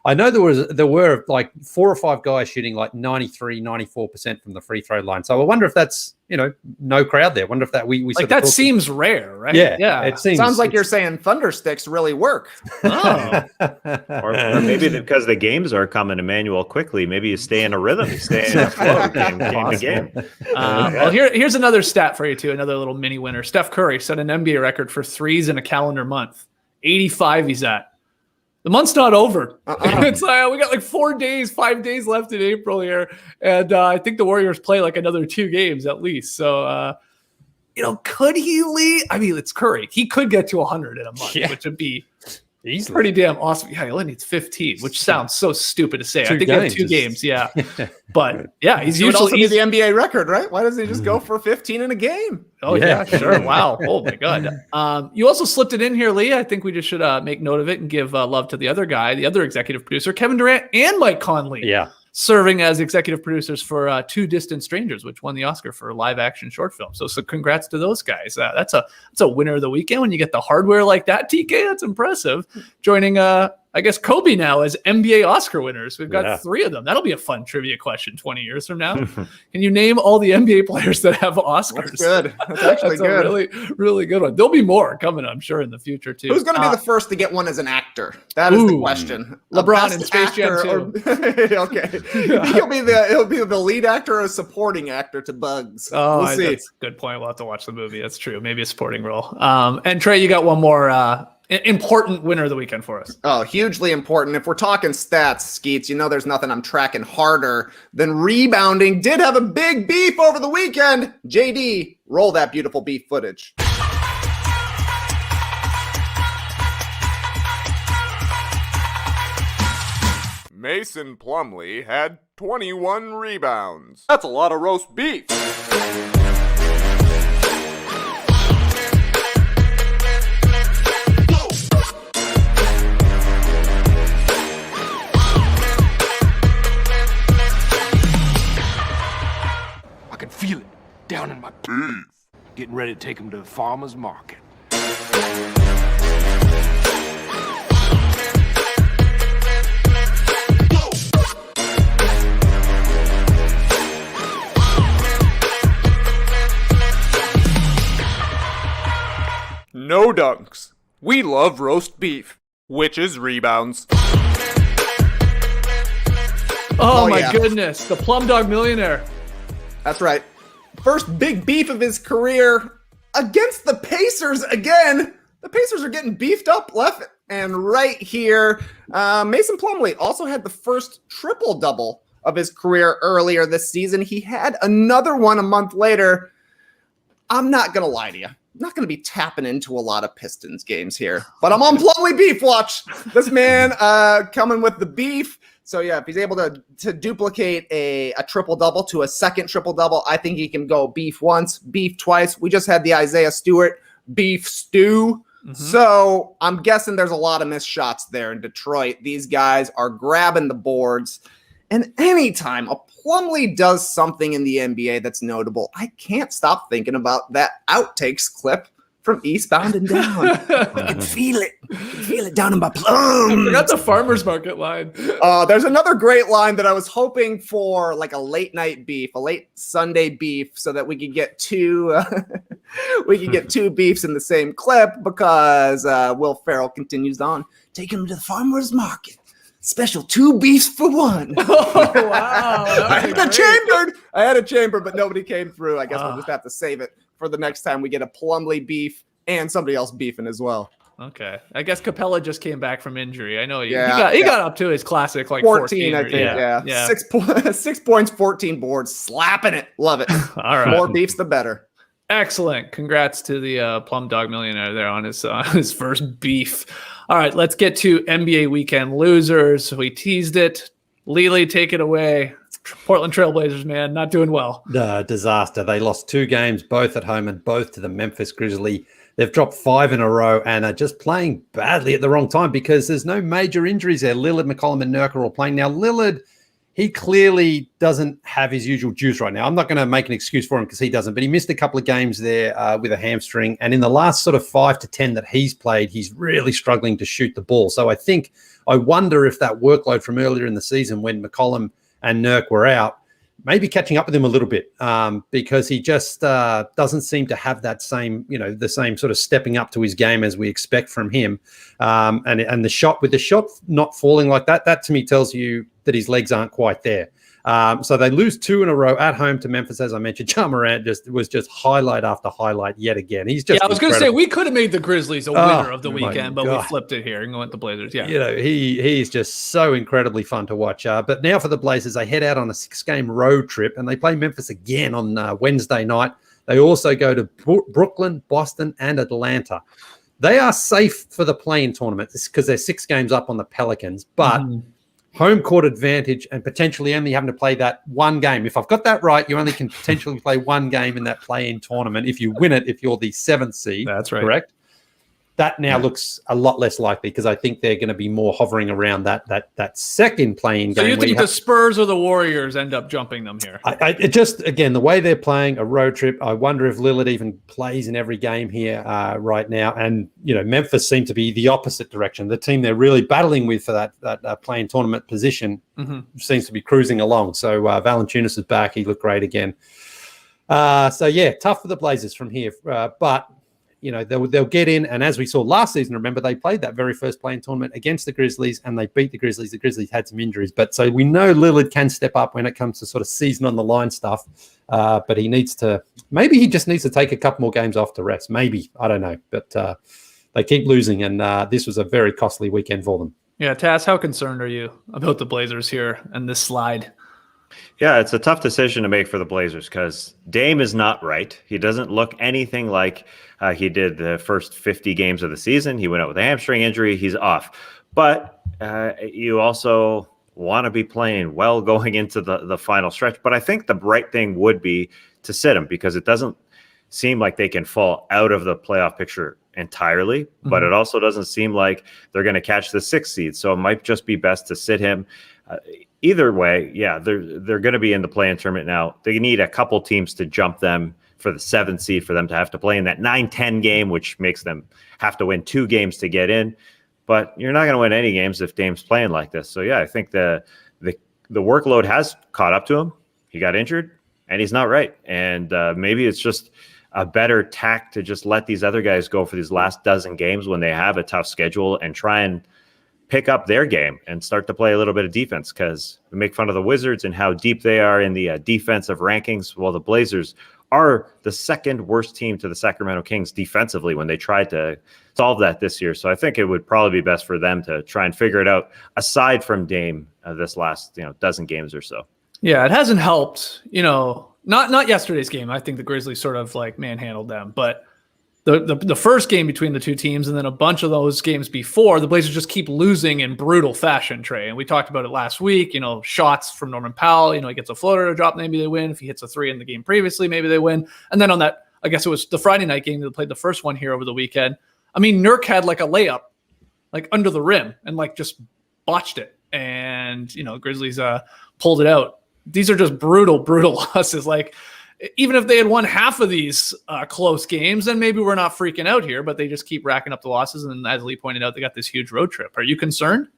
I know there were like 4 or 5 guys shooting like 93, 94% from the free throw line. So I wonder if that's no crowd there. I wonder if that we like that seems rare, right? Yeah. It Sounds like you're saying thunder sticks really work. Oh. or maybe because the games are coming Emmanuel quickly. Maybe you stay in a rhythm. You stay in a flow game to game. Well, here's another stat for you too. Another little mini winner. Steph Curry set an NBA record for threes in a calendar month. 85 he's at. The month's not over. It's like we got like 5 days left in April here, and I think the Warriors play like another 2 games at least. So, could he lead? I mean, it's Curry. He could get to 100 in a month, which would be pretty damn awesome. Yeah, he only needs 15, which sounds so stupid to say. I think he had 2 games. Yeah, but yeah, he's It would also usually be the NBA record, right? Why doesn't he just go for 15 in a game? Oh, yeah, sure. Wow. Oh, my God. You also slipped it in here, Lee. I think we just should make note of it and give love to the other guy, the other executive producer, Kevin Durant and Mike Conley. Yeah. Serving as executive producers for Two Distant Strangers, which won the Oscar for live action short film. So congrats to those guys. That's a winner of the weekend when you get the hardware like that, TK. That's impressive. Joining I guess Kobe now as NBA Oscar winners. We've got 3 of them. That'll be a fun trivia question 20 years from now. Can you name all the NBA players that have Oscars? That's good. That's actually good. A really, really good one. There'll be more coming, I'm sure, in the future too. Who's going to be the first to get one as an actor? That is the question. LeBron in Space Jam 2. Okay. You think he'll be the lead actor or a supporting actor to Bugs? Oh, we'll see. That's a good point. We'll have to watch the movie. That's true. Maybe a supporting role. And Trey, you got one more important winner of the weekend for us. Oh, hugely important. If we're talking stats, Skeets, there's nothing I'm tracking harder than rebounding. Did have a big beef over the weekend. JD, roll that beautiful beef footage. Mason Plumlee had 21 rebounds. That's a lot of roast beef. I can feel it down in my beef. Getting ready to take him to the farmer's market. No dunks. We love roast beef, which is rebounds. Oh my yeah. goodness. The Plum Dog Millionaire. That's right. First big beef of his career against the Pacers again. The Pacers are getting beefed up left and right here. Mason Plumlee also had the first triple-double of his career earlier this season. He had another one a month later. I'm not going to lie to you. I'm not going to be tapping into a lot of Pistons games here, but I'm on Plumlee beef watch. This man coming with the beef. So yeah, if he's able to duplicate a triple-double to a second triple-double, I think he can go beef once, beef twice. We just had the Isaiah Stewart beef stew. So I'm guessing there's a lot of missed shots there in Detroit. These guys are grabbing the boards. And anytime a Plumlee does something in the NBA that's notable, I can't stop thinking about that outtakes clip from Eastbound and Down. I can feel it. I can feel it down in my plums. I forgot the farmer's market line. There's another great line that I was hoping for, like a late night beef, a late Sunday beef, so that we could get two two beefs in the same clip, because Will Ferrell continues on. Take him to the farmer's market. Special 2 beefs for 1. Oh, wow. I had it chambered, but nobody came through. I guess we'll just have to save it for the next time we get a Plumlee beef and somebody else beefing as well. Okay. I guess Capella just came back from injury. I know he Yeah, got up to his classic like 14, I 14 think. Yeah. 6 points, 14 boards, slapping it. Love it. All right. More beefs, the better. Excellent. Congrats to the Plum Dog Millionaire there on his first beef. All right, let's get to NBA weekend losers. We teased it. Lily, take it away. Portland Trailblazers, man, not doing well. The disaster. They lost 2 games, both at home and both to the Memphis Grizzlies. They've dropped 5 in a row and are just playing badly at the wrong time because there's no major injuries there. Lillard, McCollum, and Nurk are all playing. Now, Lillard, he clearly doesn't have his usual juice right now. I'm not going to make an excuse for him because he doesn't, but he missed a couple of games there with a hamstring. And in the last sort of 5 to 10 that he's played, he's really struggling to shoot the ball. So I wonder if that workload from earlier in the season when McCollum and Nurk were out, maybe catching up with him a little bit because he just doesn't seem to have that same, the same sort of stepping up to his game as we expect from him. And the shot not falling like that, that to me tells you that his legs aren't quite there. So they lose 2 in a row at home to Memphis, as I mentioned. Ja Morant was just highlight after highlight yet again. He's just I was going to say we could have made the Grizzlies a winner of the my weekend, but God. we flipped it here and went the Blazers. Yeah, he's just so incredibly fun to watch. But now for the Blazers, they head out on a 6-game road trip and they play Memphis again on Wednesday night. They also go to Brooklyn, Boston, and Atlanta. They are safe for the play-in tournament because they're 6 games up on the Pelicans, but home court advantage and potentially only having to play that one game. If I've got that right, you only can potentially play one game in that play-in tournament if you win it, if you're the 7th seed. That's right. Correct? That now looks a lot less likely because I think they're going to be more hovering around that second play-in game. So you think the Spurs or the Warriors end up jumping them here? It just, again, the way they're playing a road trip, I wonder if Lillard even plays in every game here right now. And, Memphis seem to be the opposite direction. The team they're really battling with for that play-in tournament position seems to be cruising along. So Valanciunas is back. He looked great again. Tough for the Blazers from here. But they'll get in. And as we saw last season, remember, they played that very first play-in tournament against the Grizzlies and they beat the Grizzlies. The Grizzlies had some injuries. But so we know Lillard can step up when it comes to sort of season on the line stuff. But he just needs to take a couple more games off to rest. Maybe. I don't know. But they keep losing. And this was a very costly weekend for them. Yeah, Taz, how concerned are you about the Blazers here and this slide? Yeah, it's a tough decision to make for the Blazers because Dame is not right. He doesn't look anything like he did the first 50 games of the season. He went out with a hamstring injury. He's off. But you also want to be playing well going into the final stretch. But I think the right thing would be to sit him because it doesn't seem like they can fall out of the playoff picture entirely. But it also doesn't seem like they're going to catch the 6th seed. So it might just be best to sit him. Either way, they're going to be in the play-in tournament now. They need a couple teams to jump them for the 7th seed for them to have to play in that 9-10 game, which makes them have to win 2 games to get in. But you're not going to win any games if Dame's playing like this. So, I think the workload has caught up to him. He got injured, and he's not right. And maybe it's just a better tack to just let these other guys go for these last dozen games when they have a tough schedule and try and pick up their game and start to play a little bit of defense because we make fun of the Wizards and how deep they are in the defensive rankings. Well, the Blazers are the 2nd worst team to the Sacramento Kings defensively when they tried to solve that this year. So I think it would probably be best for them to try and figure it out aside from Dame this last dozen games or so. Yeah, it hasn't helped, not yesterday's game. I think the Grizzlies sort of like manhandled them, but the first game between the two teams and then a bunch of those games before, the Blazers just keep losing in brutal fashion, Trey. And we talked about it last week, shots from Norman Powell, he gets a floater to drop, maybe they win. If he hits a three in the game previously, maybe they win. And then on that, I guess it was the Friday night game that played the first one here over the weekend. I mean, Nurk had like a layup, like under the rim and like just botched it. And, Grizzlies pulled it out. These are just brutal losses. Like, even if they had won half of these close games, then maybe we're not freaking out here, but they just keep racking up the losses. And as Lee pointed out, they got this huge road trip. Are you concerned?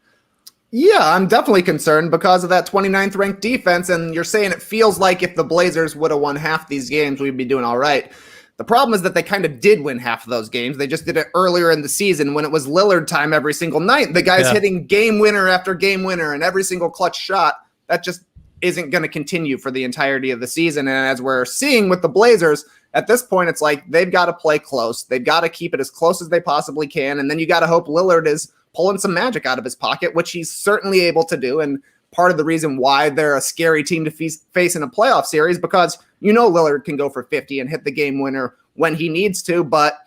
Yeah, I'm definitely concerned because of that 29th ranked defense. And you're saying it feels like if the Blazers would have won half these games, we'd be doing all right. The problem is that they kind of did win half of those games. They just did it earlier in the season when it was Lillard time every single night. The guy's hitting game winner after game winner and every single clutch shot. That just isn't going to continue for the entirety of the season. And as we're seeing with the Blazers, at this point, it's like they've got to play close. They've got to keep it as close as they possibly can. And then you got to hope Lillard is pulling some magic out of his pocket, which he's certainly able to do. And part of the reason why they're a scary team to face in a playoff series, because Lillard can go for 50 and hit the game winner when he needs to. But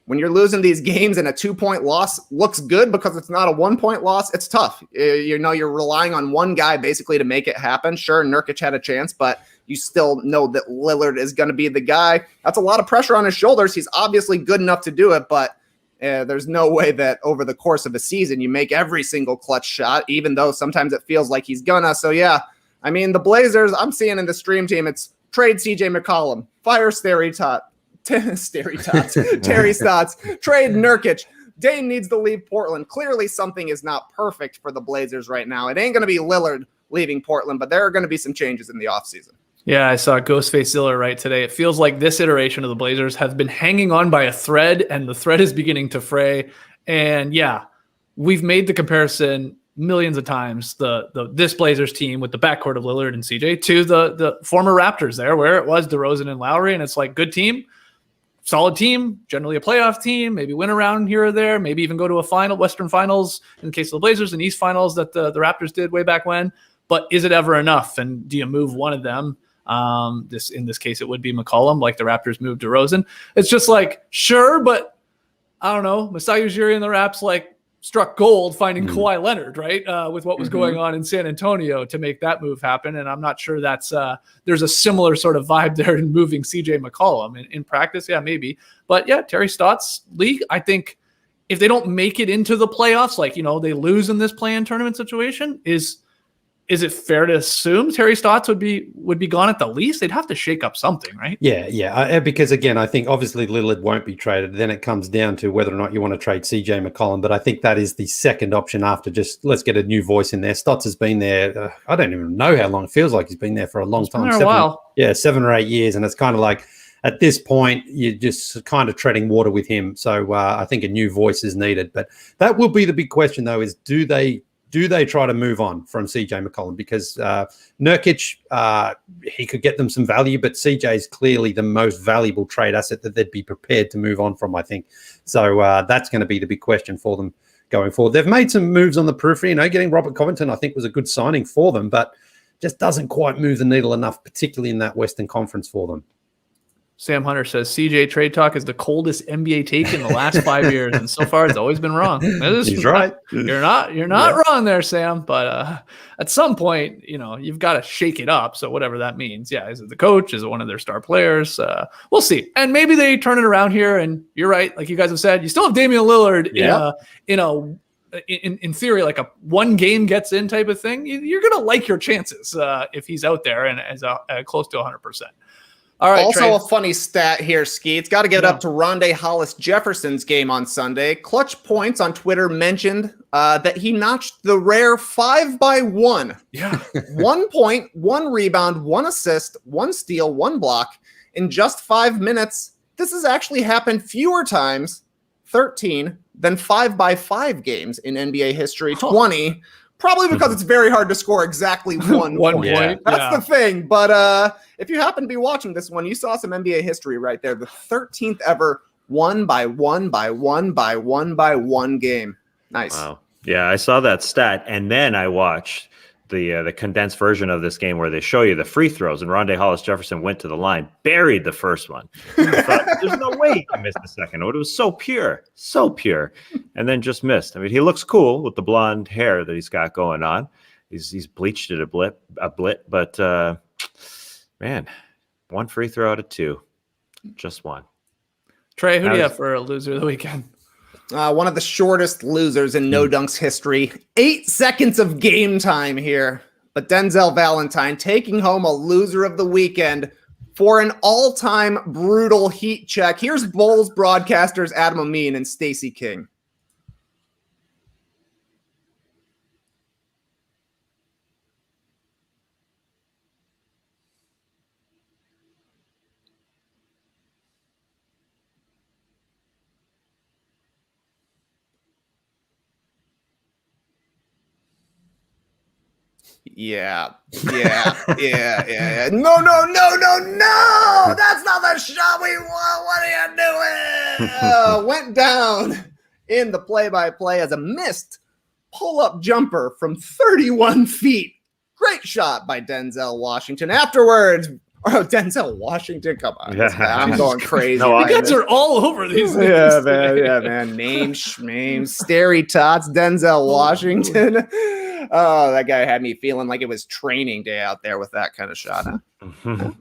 when you're losing these games and a 2-point loss looks good because it's not a 1-point loss, it's tough. You're relying on one guy basically to make it happen. Sure, Nurkic had a chance, but you still know that Lillard is going to be the guy. That's a lot of pressure on his shoulders. He's obviously good enough to do it, but there's no way that over the course of a season you make every single clutch shot, even though sometimes it feels like he's gonna. So yeah, I mean, the Blazers, I'm seeing in the stream team, it's trade CJ McCollum, fire Terry Stotts, trade Nurkic. Dame needs to leave Portland. Clearly something is not perfect for the Blazers right now. It ain't going to be Lillard leaving Portland, but there are going to be some changes in the offseason. Yeah, I saw Ghostface Ziller right today. It feels like this iteration of the Blazers has been hanging on by a thread, and the thread is beginning to fray. And yeah, we've made the comparison millions of times, this Blazers team with the backcourt of Lillard and CJ to the former Raptors there, where it was DeRozan and Lowry, and it's like good team, solid team, generally a playoff team, maybe win around here or there, maybe even go to a Western Finals in the case of the Blazers, and East Finals that the Raptors did way back when. But is it ever enough? And do you move one of them? In this case, it would be McCollum, like the Raptors moved DeRozan. It's just like, sure, but I don't know. Masai Ujiri and the Raps struck gold finding Kawhi Leonard, right? With what was going on in San Antonio to make that move happen. And I'm not sure that's there's a similar sort of vibe there in moving CJ McCollum in practice. Yeah, maybe. But yeah, Terry Stotts league, I think if they don't make it into the playoffs, they lose in this play-in tournament situation, is it fair to assume Terry Stotts would be gone at the least? They'd have to shake up something, right? Yeah. Because again, I think obviously Lillard won't be traded. Then it comes down to whether or not you want to trade CJ McCollum. But I think that is the second option after just let's get a new voice in there. Stotts has been there. I don't even know how long. It feels like he's been there for a long time. Been there a while. Yeah, 7 or 8 years. And it's kind of like at this point, you're just kind of treading water with him. So I think a new voice is needed. But that will be the big question, though, is do they try to move on from CJ McCollum? Because Nurkic, he could get them some value, but CJ is clearly the most valuable trade asset that they'd be prepared to move on from, I think. So that's going to be the big question for them going forward. They've made some moves on the periphery. Getting Robert Covington, I think, was a good signing for them, but just doesn't quite move the needle enough, particularly in that Western Conference for them. Sam Hunter says CJ trade talk is the coldest NBA take in the last 5 years, and so far it's always been wrong. He's right. You're not wrong there, Sam. But at some point, you've got to shake it up. So whatever that means, yeah. Is it the coach? Is it one of their star players? We'll see. And maybe they turn it around here. And you're right, like you guys have said, you still have Damian Lillard in theory, like a one game gets in type of thing. You're gonna like your chances if he's out there and as close to 100%. All right. Also, Trey. a funny stat here, Ski. It's got to get up to Rondé Hollis Jefferson's game on Sunday. Clutch Points on Twitter mentioned that he notched the rare 5x1. Yeah. 1 point, 1 rebound, 1 assist, 1 steal, 1 block in just 5 minutes. This has actually happened fewer times, 13, than 5x5 games in NBA history, 20. Probably because it's very hard to score exactly one point. Yeah. That's the thing. But if you happen to be watching this one, you saw some NBA history right there. The 13th ever 1x1x1x1x1 game. Nice. Wow. Yeah, I saw that stat, and then I watched the condensed version of this game where they show you the free throws, and Rondé Hollis-Jefferson went to the line, buried the first one. I thought, there's no way he can miss the second one. It was so pure, and then just missed. I mean, he looks cool with the blonde hair that he's got going on. He's bleached it a bit, but man, one free throw out of two, just one. Trey, who do you have for a loser of the weekend? One of the shortest losers in No Dunks history. 8 seconds of game time here. But Denzel Valentine taking home a loser of the weekend for an all-time brutal heat check. Here's Bulls broadcasters Adam Amin and Stacey King. Yeah. No. That's not the shot we want. What are you doing? Went down in the play-by-play as a missed pull-up jumper from 31 feet. Great shot by Denzel Washington. Afterwards, Denzel Washington, come on. I'm going crazy. You guys are all over these names. Yeah, man. Names, Starry Tots, Denzel Washington. Oh, that guy had me feeling like it was training day out there with that kind of shot. Huh?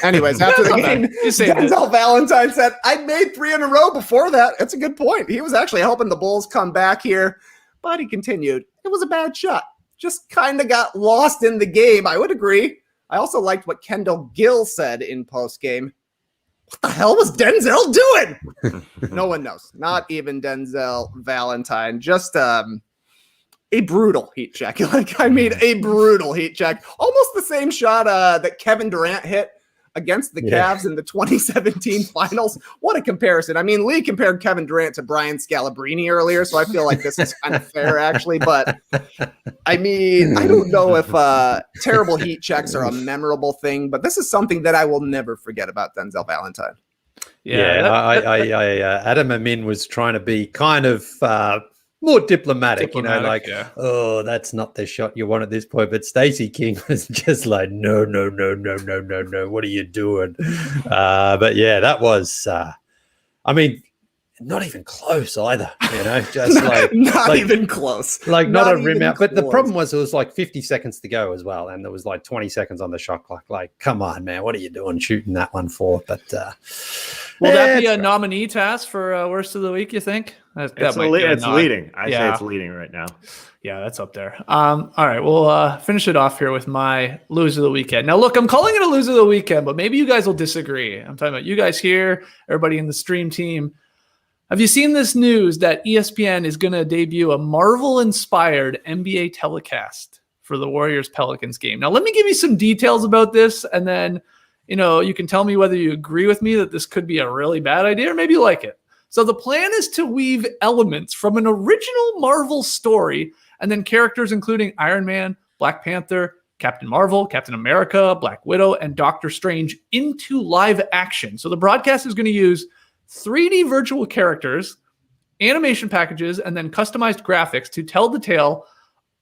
Anyways, after the game, Denzel Valentine said, I made 3 in a row before that. That's a good point. He was actually helping the Bulls come back here, but he continued. It was a bad shot. Just kind of got lost in the game. I would agree. I also liked what Kendall Gill said in post-game. What the hell was Denzel doing? No one knows. Not even Denzel Valentine. Just a brutal heat check. A brutal heat check. Almost the same shot that Kevin Durant hit against the Cavs in the 2017 finals. What a comparison. I mean, Lee compared Kevin Durant to Brian Scalabrine earlier, so I feel like this is kind of fair, actually. But, I mean, I don't know if terrible heat checks are a memorable thing, but this is something that I will never forget about Denzel Valentine. Adam Amin was trying to be kind of more diplomatic, oh, that's not the shot you want at this point. But Stacey King was just like, no, what are you doing? But yeah, that was, I mean, not even close either, just like not even close. Like not a rim out. But the problem was it was like 50 seconds to go as well. And there was like 20 seconds on the shot clock. Like, come on, man, what are you doing shooting that one for? But will that be a nominee task for worst of the week, you think? It's leading. I say it's leading right now. Yeah, that's up there. All right, we'll finish it off here with my lose of the weekend. Now, look, I'm calling it a lose of the weekend, but maybe you guys will disagree. I'm talking about you guys here, everybody in the stream team. Have you seen this news that ESPN is going to debut a Marvel-inspired NBA telecast for the Warriors-Pelicans game? Now, let me give you some details about this, and then, you can tell me whether you agree with me that this could be a really bad idea or maybe you like it. So the plan is to weave elements from an original Marvel story and then characters including Iron Man, Black Panther, Captain Marvel, Captain America, Black Widow, and Doctor Strange into live action. So the broadcast is going to use 3D virtual characters, animation packages, and then customized graphics to tell the tale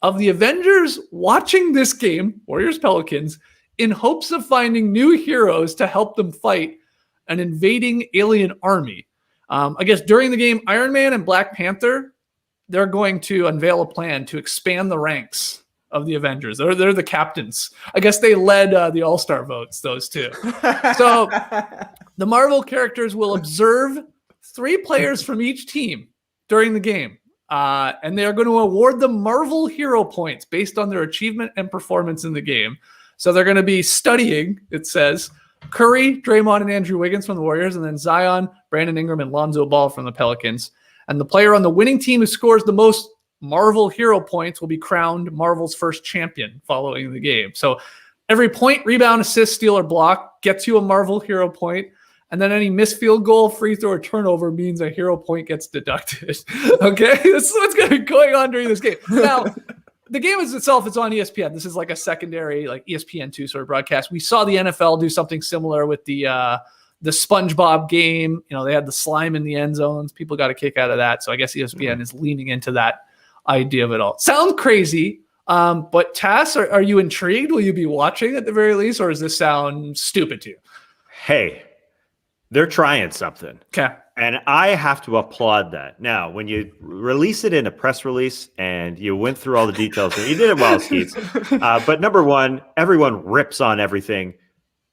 of the Avengers watching this game, Warriors-Pelicans, in hopes of finding new heroes to help them fight an invading alien army. I guess during the game, Iron Man and Black Panther, they're going to unveil a plan to expand the ranks of the Avengers. They're the captains. I guess they led the All-Star votes, those two. So the Marvel characters will observe 3 players from each team during the game. And they are going to award them Marvel hero points based on their achievement and performance in the game. So they're going to be studying, it says, Curry, Draymond, and Andrew Wiggins from the Warriors, and then Zion, Brandon Ingram, and Lonzo Ball from the Pelicans. And the player on the winning team who scores the most Marvel hero points will be crowned Marvel's first champion following the game. So every point, rebound, assist, steal, or block gets you a Marvel hero point. And then any missed field goal, free throw, or turnover means a hero point gets deducted. Okay? This is what's going to be going on during this game. Now, the game itself is on ESPN. This is like a secondary, like ESPN2 sort of broadcast. We saw the NFL do something similar with the SpongeBob game. They had the slime in the end zones. People got a kick out of that. So I guess ESPN is leaning into that idea of it all. Sounds crazy. But Tass, are you intrigued? Will you be watching at the very least, or does this sound stupid to you? Hey, they're trying something. Okay. And I have to applaud that. Now, when you release it in a press release and you went through all the details, and you did it well, Skeets. But number one, everyone rips on everything,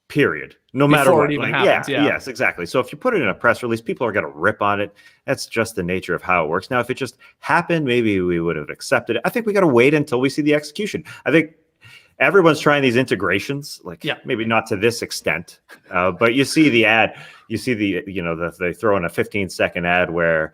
period. No matter Before what. it even Like, happens, yeah. Yes, exactly. So if you put it in a press release, people are going to rip on it. That's just the nature of how it works. Now, if it just happened, maybe we would have accepted it. I think we got to wait until we see the execution. I think everyone's trying these integrations, like maybe not to this extent, but you see the ad, you see they throw in a 15-second ad where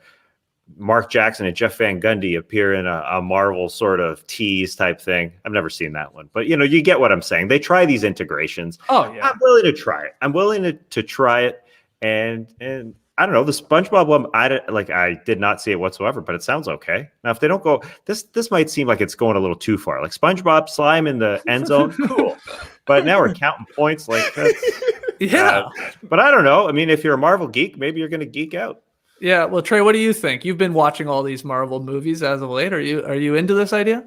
Mark Jackson and Jeff Van Gundy appear in a Marvel sort of tease type thing. I've never seen that one, but you get what I'm saying. They try these integrations. Oh yeah, I'm willing to try it. I'm willing to try it, and I don't know, the SpongeBob one. I did not see it whatsoever, but it sounds okay. Now, if they don't go, this might seem like it's going a little too far. Like SpongeBob slime in the end zone, cool. But now we're counting points. Like that's, but I don't know. I mean, if you're a Marvel geek, maybe you're going to geek out. Yeah. Well, Trey, what do you think? You've been watching all these Marvel movies as of late. Are you into this idea?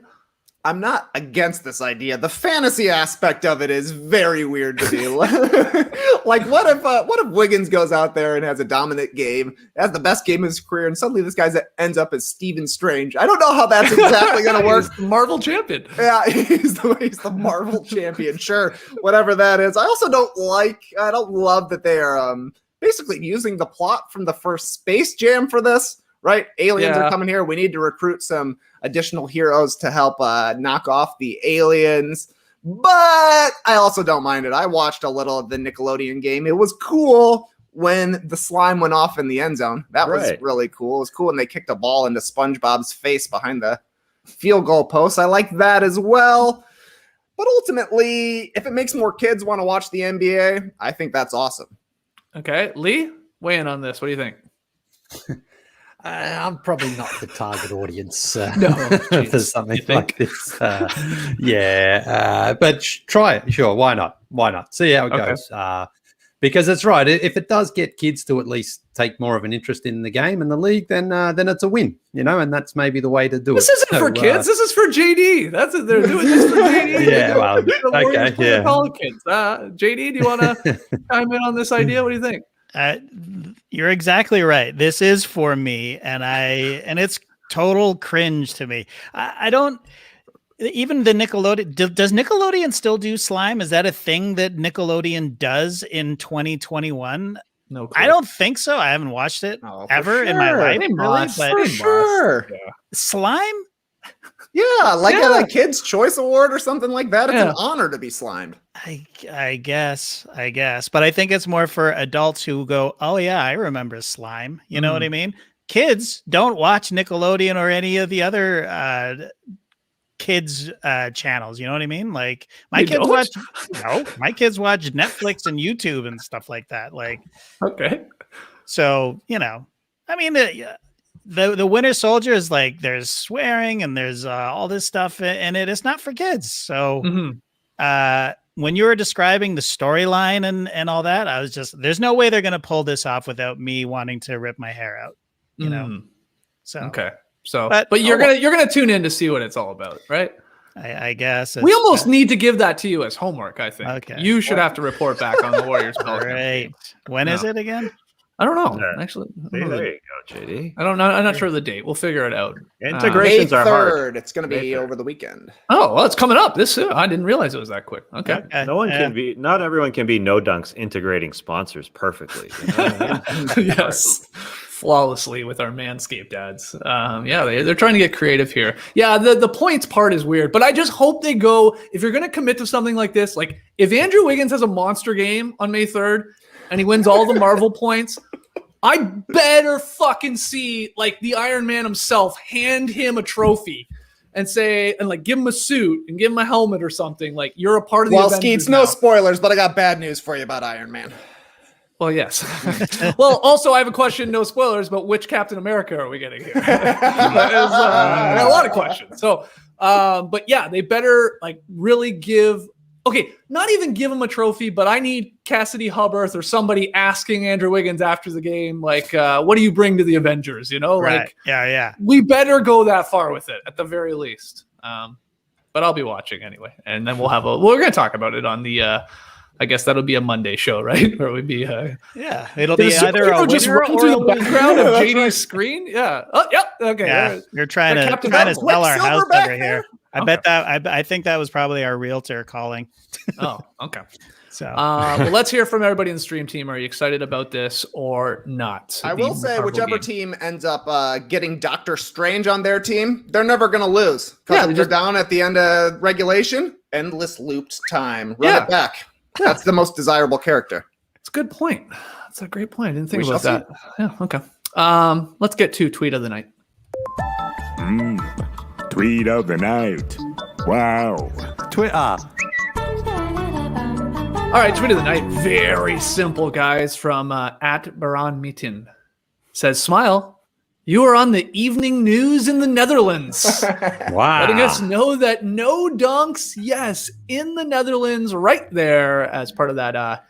I'm not against this idea. The fantasy aspect of it is very weird to me. Like, what if Wiggins goes out there and has a dominant game, has the best game of his career, and suddenly this guy ends up as Stephen Strange? I don't know how that's exactly going to work. He's the Marvel champion. Yeah, he's the Marvel champion. Sure, whatever that is. I also don't love that they are basically using the plot from the first Space Jam for this. Right? Aliens are coming here. We need to recruit some additional heroes to help knock off the aliens. But I also don't mind it. I watched a little of the Nickelodeon game. It was cool when the slime went off in the end zone. That was really cool. It was cool when they kicked a ball into SpongeBob's face behind the field goal post. I like that as well. But ultimately, if it makes more kids want to watch the NBA, I think that's awesome. Okay. Lee, weigh in on this. What do you think? I'm probably not the target audience No, for something like this. But try it. Sure, why not? Why not? See how it goes. Because it's right. If it does get kids to at least take more of an interest in the game and the league, then it's a win. And that's maybe the way to do This it. isn't for kids. This is for JD. That's it. They're doing this for JD. Yeah, well, okay, yeah. Kids. JD, do you want to chime in on this idea? What do you think? You're exactly right. This is for me, and it's total cringe to me. I don't even the Nickelodeon. Does Nickelodeon still do slime? Is that a thing that Nickelodeon does in 2021? No, clue. I don't think so. I haven't watched it ever in my life. For sure. Slime. Yeah, like a Kids' Choice Award or something like that. It's an honor to be slimed. I guess. But I think it's more for adults who go, oh, yeah, I remember slime. You know what I mean? Kids don't watch Nickelodeon or any of the other kids channels. You know what I mean? Like my kids watch Netflix and YouTube and stuff like that. Like, okay. So, I mean, the Winter Soldier is like there's swearing and there's all this stuff in it. It's not for kids. So when you were describing the storyline and all that, I was just, there's no way they're going to pull this off without me wanting to rip my hair out, So, okay. So, but you're going to tune in to see what it's all about, right? I guess we almost need to give that to you as homework. I think Okay. should have to report back on the Warriors-Pelicans. Right. When is it again? I don't know. Actually, There you go, JD. I don't know. I'm not sure of the date. We'll figure it out. Integrations are hard. It's going to be over the weekend. Oh, well, it's coming up this soon. I didn't realize it was that quick. Okay. Not everyone can be no dunks integrating sponsors perfectly. Yes. Flawlessly with our Manscaped ads. They're trying to get creative here. Yeah, the points part is weird, but I just hope they go, if you're going to commit to something like this, like if Andrew Wiggins has a monster game on May 3rd and he wins all the Marvel points, I better fucking see like the Iron Man himself hand him a trophy and say, and like give him a suit and give him a helmet or something. Like you're a part of the Well, Avengers Skeets, now. no spoilers, but I got bad news for you about Iron Man. Well, yes. Well, also I have a question, no spoilers, but which Captain America are we getting here? I got a lot of questions. So, but yeah, they better like really not even give him a trophy, but I need Cassidy Hubbarth or somebody asking Andrew Wiggins after the game, like, what do you bring to the Avengers? Right. Like, yeah. we better go that far with it at the very least. but I'll be watching anyway. And then we're going to talk about it on the, I guess that'll be a Monday show, right? Where we'd be, Yeah, it'll be Is either a superhero just winner run or through a the loser. background of That's JD's right. screen. Yeah. Oh, yeah. Okay. Yeah, you're trying The to Captain sell our house Quicksilver back over there? here. I think that was probably our realtor calling. Oh, okay. So Well, let's hear from everybody in the stream team. Are you excited about this or not? I The will say, Marvel whichever game. team ends up getting Doctor Strange on their team, they're never going to lose. Yeah, Because if they're down at the end of regulation, endless looped time. Run it back. That's the most desirable character. It's a good point. That's a great point. I didn't think We about shall that. Yeah. Okay. Let's get to tweet of the night. Tweet of the night. Wow. Twitter. All right, tweet of the night. Very simple, guys. From at Baran Mitin. Says, smile. You are on the evening news in the Netherlands. Wow. Letting us know that no dunks, yes, in the Netherlands, right there as part of that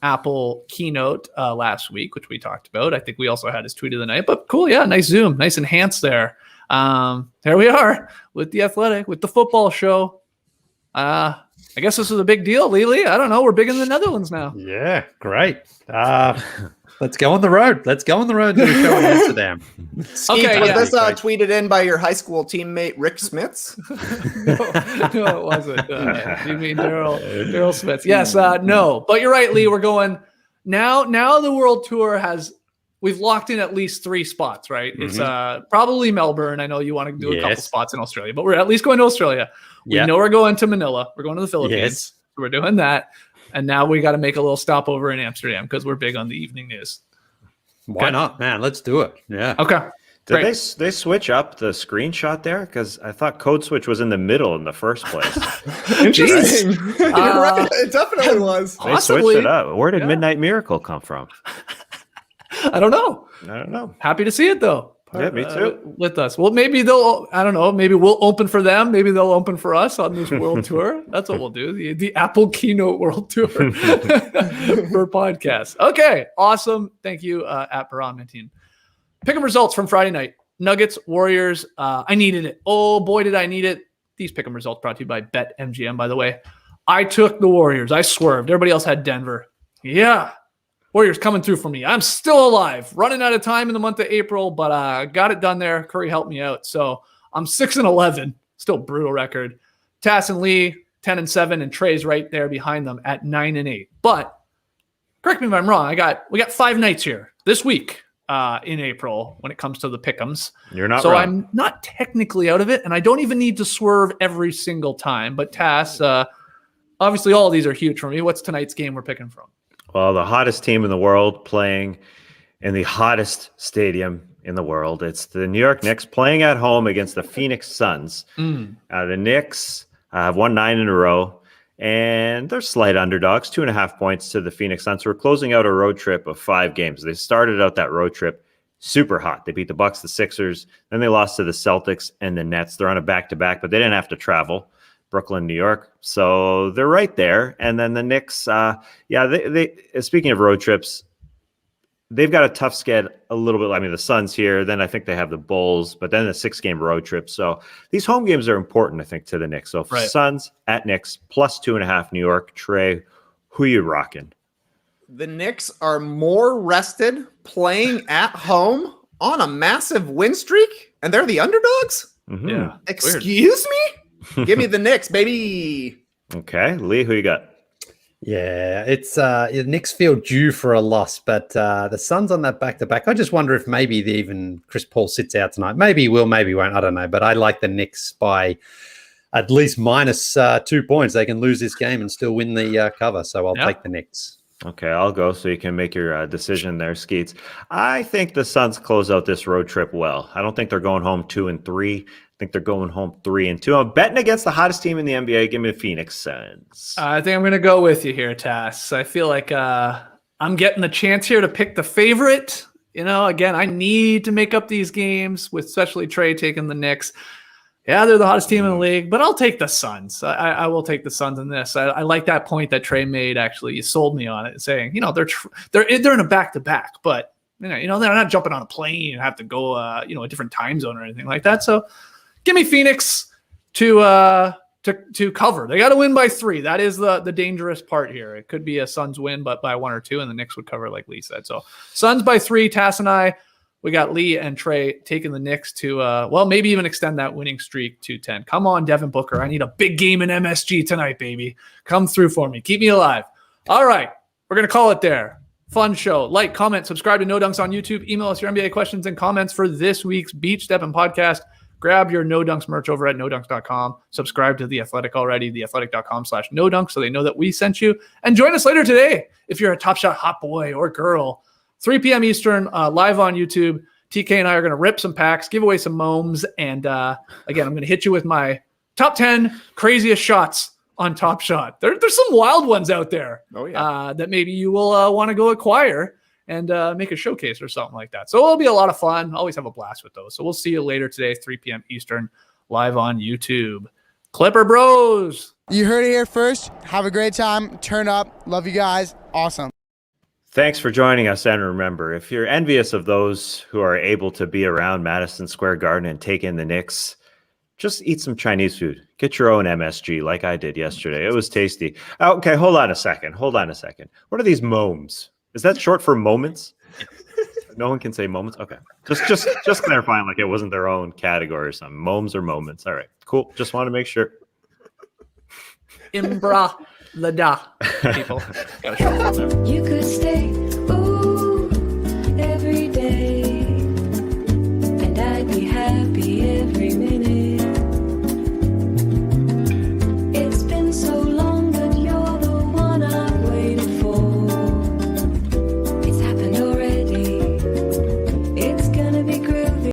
Apple keynote last week, which we talked about. I think we also had his tweet of the night, but cool. Yeah, nice zoom, nice enhance there. There we are with the Athletic, with the football show. I guess this is a big deal, Lily. I don't know. We're big in the Netherlands now. Yeah, great. Let's go on the road. Let's go on the road to the show in Amsterdam. Okay, Was yeah. this tweeted in by your high school teammate, Rick Smits? No, it wasn't. You mean Daryl Smith? Yes, no. But you're right, Lee. We're going now. Now the World Tour we've locked in at least 3 spots, right? It's probably Melbourne. I know you want to do a couple spots in Australia, but we're at least going to Australia. We know we're going to Manila. We're going to the Philippines. Yes. We're doing that. And now we got to make a little stopover in Amsterdam because we're big on the evening news. Why not, man? Let's do it. Yeah. Okay. Did they switch up the screenshot there? Because I thought Code Switch was in the middle in the first place. Interesting. You're right. It definitely was. They switched it up. Where did Midnight Miracle come from? I don't know. I don't know. Happy to see it though. Yeah, me too. With us. Well, maybe I don't know. Maybe we'll open for them. Maybe they'll open for us on this world tour. That's what we'll do. The Apple Keynote World Tour for podcasts. Okay. Awesome. Thank you, at Baran Mateen. Pick 'em results from Friday night. Nuggets, Warriors. I needed it. Oh boy, did I need it. These pick 'em results brought to you by BetMGM, by the way. I took the Warriors. I swerved. Everybody else had Denver. Yeah. Warriors coming through for me. I'm still alive. Running out of time in the month of April, but got it done there. Curry helped me out. So I'm 6-11. Still brutal record. Tass and Lee, 10-7, and Trey's right there behind them at 9-8. But correct me if I'm wrong. We got 5 nights here this week in April when it comes to the pick'ems. You're not so wrong. I'm not technically out of it, and I don't even need to swerve every single time. But Tass, obviously all of these are huge for me. What's tonight's game we're picking from? Well, the hottest team in the world playing in the hottest stadium in the world. It's the New York Knicks playing at home against the Phoenix Suns. The Knicks have won 9 in a row, and they're slight underdogs, 2.5 points to the Phoenix Suns. We're closing out a road trip of 5 games. They started out that road trip super hot. They beat the Bucks, the Sixers, then they lost to the Celtics and the Nets. They're on a back-to-back, but they didn't have to travel. Brooklyn, New York. So they're right there. And then the Knicks, they speaking of road trips, they've got a tough sked a little bit. I mean, the Suns here, then I think they have the Bulls, but then a 6-game road trip. So these home games are important, I think, to the Knicks. So for Suns at Knicks, plus 2.5 New York. Trey, who you rocking? The Knicks are more rested playing at home on a massive win streak, and they're the underdogs? Mm-hmm. Yeah. Excuse me? Give me the Knicks, baby. Okay. Lee, who you got? Yeah, it's the Knicks feel due for a loss, but the Suns on that back-to-back. I just wonder if maybe even Chris Paul sits out tonight. Maybe he will, maybe he won't. I don't know. But I like the Knicks by at least minus 2 points. They can lose this game and still win the cover. So I'll take the Knicks. Okay, I'll go so you can make your decision there, Skeets. I think the Suns close out this road trip well. I don't think they're going home 2-3. I think they're going home 3-2. I'm betting against the hottest team in the NBA. Give me the Phoenix Suns. I think I'm going to go with you here, Tass. I feel like I'm getting the chance here to pick the favorite. You know, again, I need to make up these games, with especially Trey taking the Knicks. Yeah, they're the hottest team in the league, but I'll take the Suns. I will take the Suns in this. I like that point that Trey made. Actually, you sold me on it, saying, you know, they're in a back-to-back, but you know they're not jumping on a plane and have to go a different time zone or anything like that. So give me Phoenix to to cover. They got to win by 3. That is the dangerous part here. It could be a Suns win, but by 1 or 2, and the Knicks would cover, like Lee said. So Suns by 3. Tass and I, we got Lee and Trey taking the Knicks to, maybe even extend that winning streak to 10. Come on, Devin Booker. I need a big game in MSG tonight, baby. Come through for me. Keep me alive. All right. We're going to call it there. Fun show. Like, comment, subscribe to No Dunks on YouTube. Email us your NBA questions and comments for this week's Beach Steppin' podcast. Grab your No Dunks merch over at nodunks.com. Subscribe to The Athletic already, theathletic.com/nodunks, so they know that we sent you. And join us later today if you're a Top Shot hot boy or girl. 3 p.m. Eastern, live on YouTube. TK and I are going to rip some packs, give away some moms, and again, I'm going to hit you with my top 10 craziest shots on Top Shot. There's some wild ones out there that maybe you will want to go acquire and make a showcase or something like that. So it'll be a lot of fun. Always have a blast with those. So we'll see you later today, 3 p.m. Eastern, live on YouTube. Clipper Bros. You heard it here first. Have a great time. Turn up. Love you guys. Awesome. Thanks for joining us. And remember, if you're envious of those who are able to be around Madison Square Garden and take in the Knicks, just eat some Chinese food. Get your own MSG like I did yesterday. It was tasty. Okay, hold on a second. What are these moms? Is that short for moments? No one can say moments? Okay. Just clarifying like it wasn't their own category or something. Moms or moments. All right. Cool. Just want to make sure. Imbra the da people. Gotta show them there. You could stay, ooh, every day, and I'd be happy.